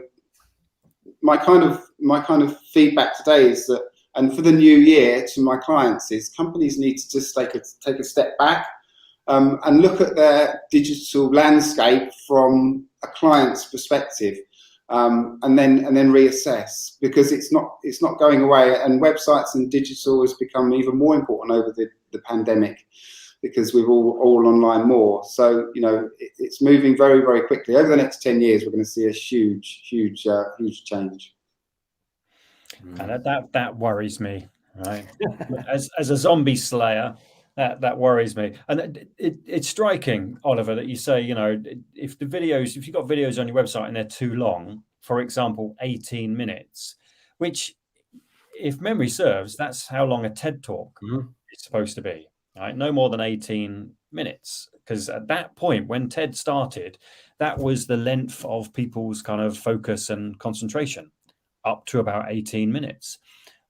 my kind of feedback today is that, and for the new year to my clients, is companies need to just take a step back and look at their digital landscape from a client's perspective. And then reassess, because it's not going away, and websites and digital has become even more important over the pandemic, because we're all online more. So, you know, it's moving very, very quickly. Over the next 10 years, we're going to see a huge change.
And that worries me, right? as a zombie slayer, that worries me. And it's striking, Oliver, that you say, you know, if you've got videos on your website and they're too long, for example, 18 minutes, which, if memory serves, that's how long a TED Talk is supposed to be, right? No more than 18 minutes. Because at that point, when TED started, that was the length of people's kind of focus and concentration, up to about 18 minutes.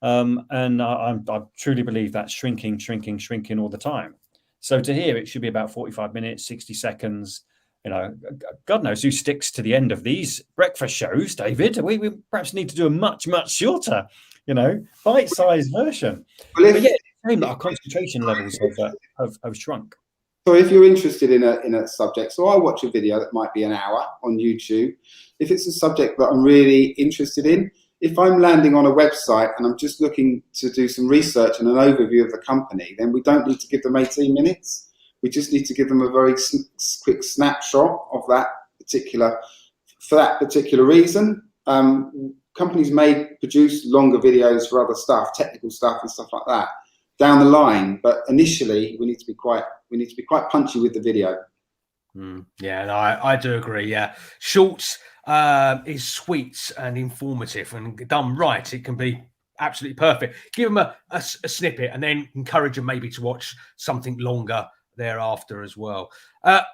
And I truly believe that's shrinking all the time. So to hear it should be about 45 minutes, 60 seconds, you know, God knows who sticks to the end of these breakfast shows, David. We perhaps need to do a much shorter, you know, bite-sized version.
Well,
but yeah, it's the same that our concentration levels have shrunk.
So if you're interested in a subject, so I watch a video that might be an hour on YouTube. If it's a subject that I'm really interested in, if I'm landing on a website and I'm just looking to do some research and an overview of the company, then we don't need to give them 18 minutes. We just need to give them a very quick snapshot of that particular reason. Companies may produce longer videos for other stuff, technical stuff and stuff like that down the line, but initially we need to be quite punchy with the video.
Yeah, no, I do agree. Yeah, shorts is sweet and informative, and done right, it can be absolutely perfect. Give them a snippet and then encourage them maybe to watch something longer thereafter as well.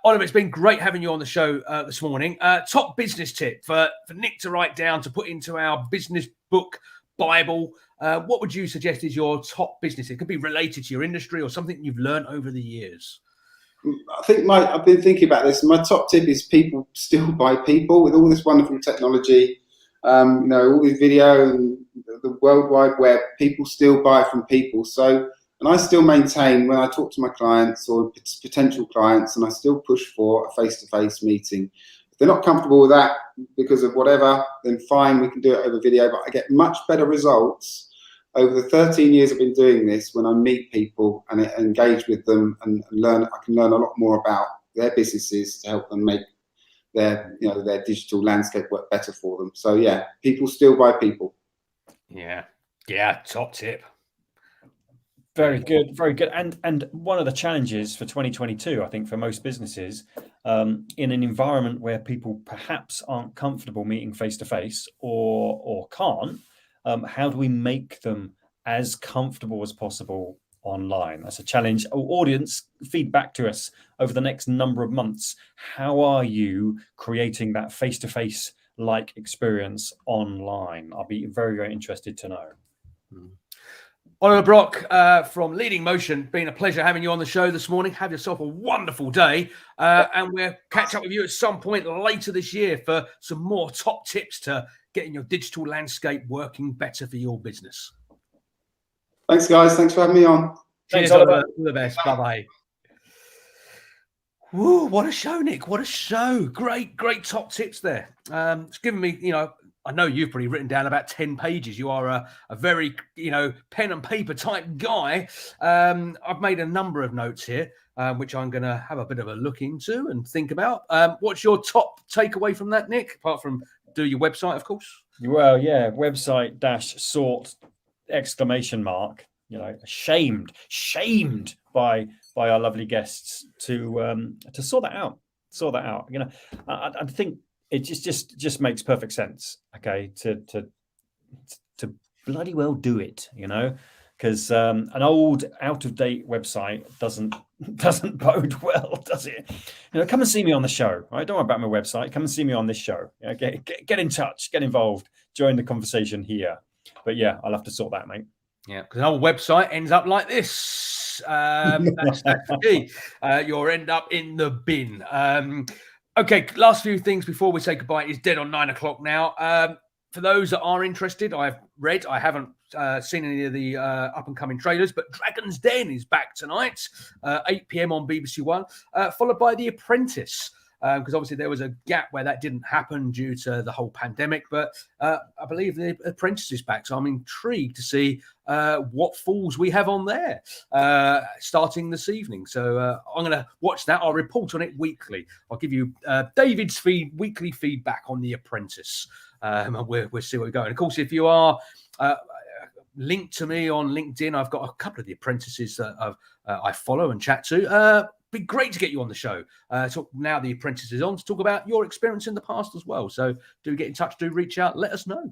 Oliver, it's been great having you on the show this morning. Top business tip for Nick to write down, to put into our business book Bible. What would you suggest is your top business? It could be related to your industry or something you've learned over the years.
I think I've been thinking about this. My top tip is people still buy people. With all this wonderful technology, you know, all this video and the World Wide Web, people still buy from people. So, and I still maintain, when I talk to my clients or potential clients, and I still push for a face-to-face meeting. If they're not comfortable with that because of whatever, then fine, we can do it over video. But I get much better results over the 13 years I've been doing this when I meet people and engage with them and learn. I can learn a lot more about their businesses to help them make their digital landscape work better for them. So yeah, people still buy people.
Yeah, top tip.
Very good, very good. And one of the challenges for 2022, I think, for most businesses, in an environment where people perhaps aren't comfortable meeting face to face or can't, how do we make them as comfortable as possible online? That's a challenge. Audience, feedback to us over the next number of months. How are you creating that face-to-face like experience online? I'll be very, very interested to know.
Oliver Brock from Leading Motion, been a pleasure having you on the show this morning. Have yourself a wonderful day, and we'll catch up with you at some point later this year for some more top tips to getting your digital landscape working better for your business.
Thanks, guys. Thanks for having me on.
Cheers, Oliver. All the best. Bye-bye. Woo, what a show, Nick. What a show. Great top tips there. It's given me, you know, I know you've probably written down about 10 pages. You are a very, you know, pen and paper type guy. I've made a number of notes here, which I'm going to have a bit of a look into and think about. What's your top takeaway from that, Nick? Apart from do your website, of course.
Well, yeah, website /sort ! shamed by our lovely guests to sort that out. I think it just makes perfect sense. Okay, to bloody well do it. Because an old, out-of-date website doesn't bode well, does it? Come and see me on the show. Right? Don't worry about my website. Come and see me on this show. Get in touch, get involved, join the conversation here. But yeah, I'll have to sort that, mate.
Yeah, because an old website ends up like this. That's the key. You'll end up in the bin. Okay, last few things before we say goodbye. It's dead on 9 o'clock now. For those that are interested, I haven't seen any of the up-and-coming trailers, but Dragon's Den is back tonight, 8 p.m. on BBC One, followed by The Apprentice, because obviously there was a gap where that didn't happen due to the whole pandemic, but I believe The Apprentice is back, so I'm intrigued to see what falls we have on there starting this evening. So I'm going to watch that. I'll report on it weekly. I'll give you David's weekly feedback on The Apprentice. We'll see where we go. And of course, if you are linked to me on LinkedIn, I've got a couple of The Apprentices that I follow and chat to. Be great to get you on the show. So now The Apprentice is on to talk about your experience in the past as well. So do get in touch, do reach out, let us know.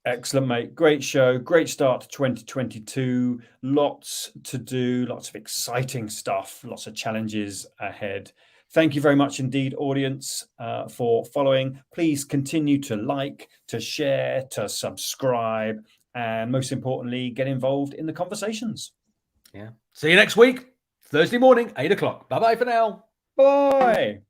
Excellent, mate. Great show. Great start to 2022. Lots to do, lots of exciting stuff, lots of challenges ahead. Thank you very much indeed, audience, for following. Please continue to like, to share, to subscribe, and most importantly, get involved in the conversations.
Yeah. See you next week, Thursday morning, 8 o'clock. Bye-bye for now.
Bye.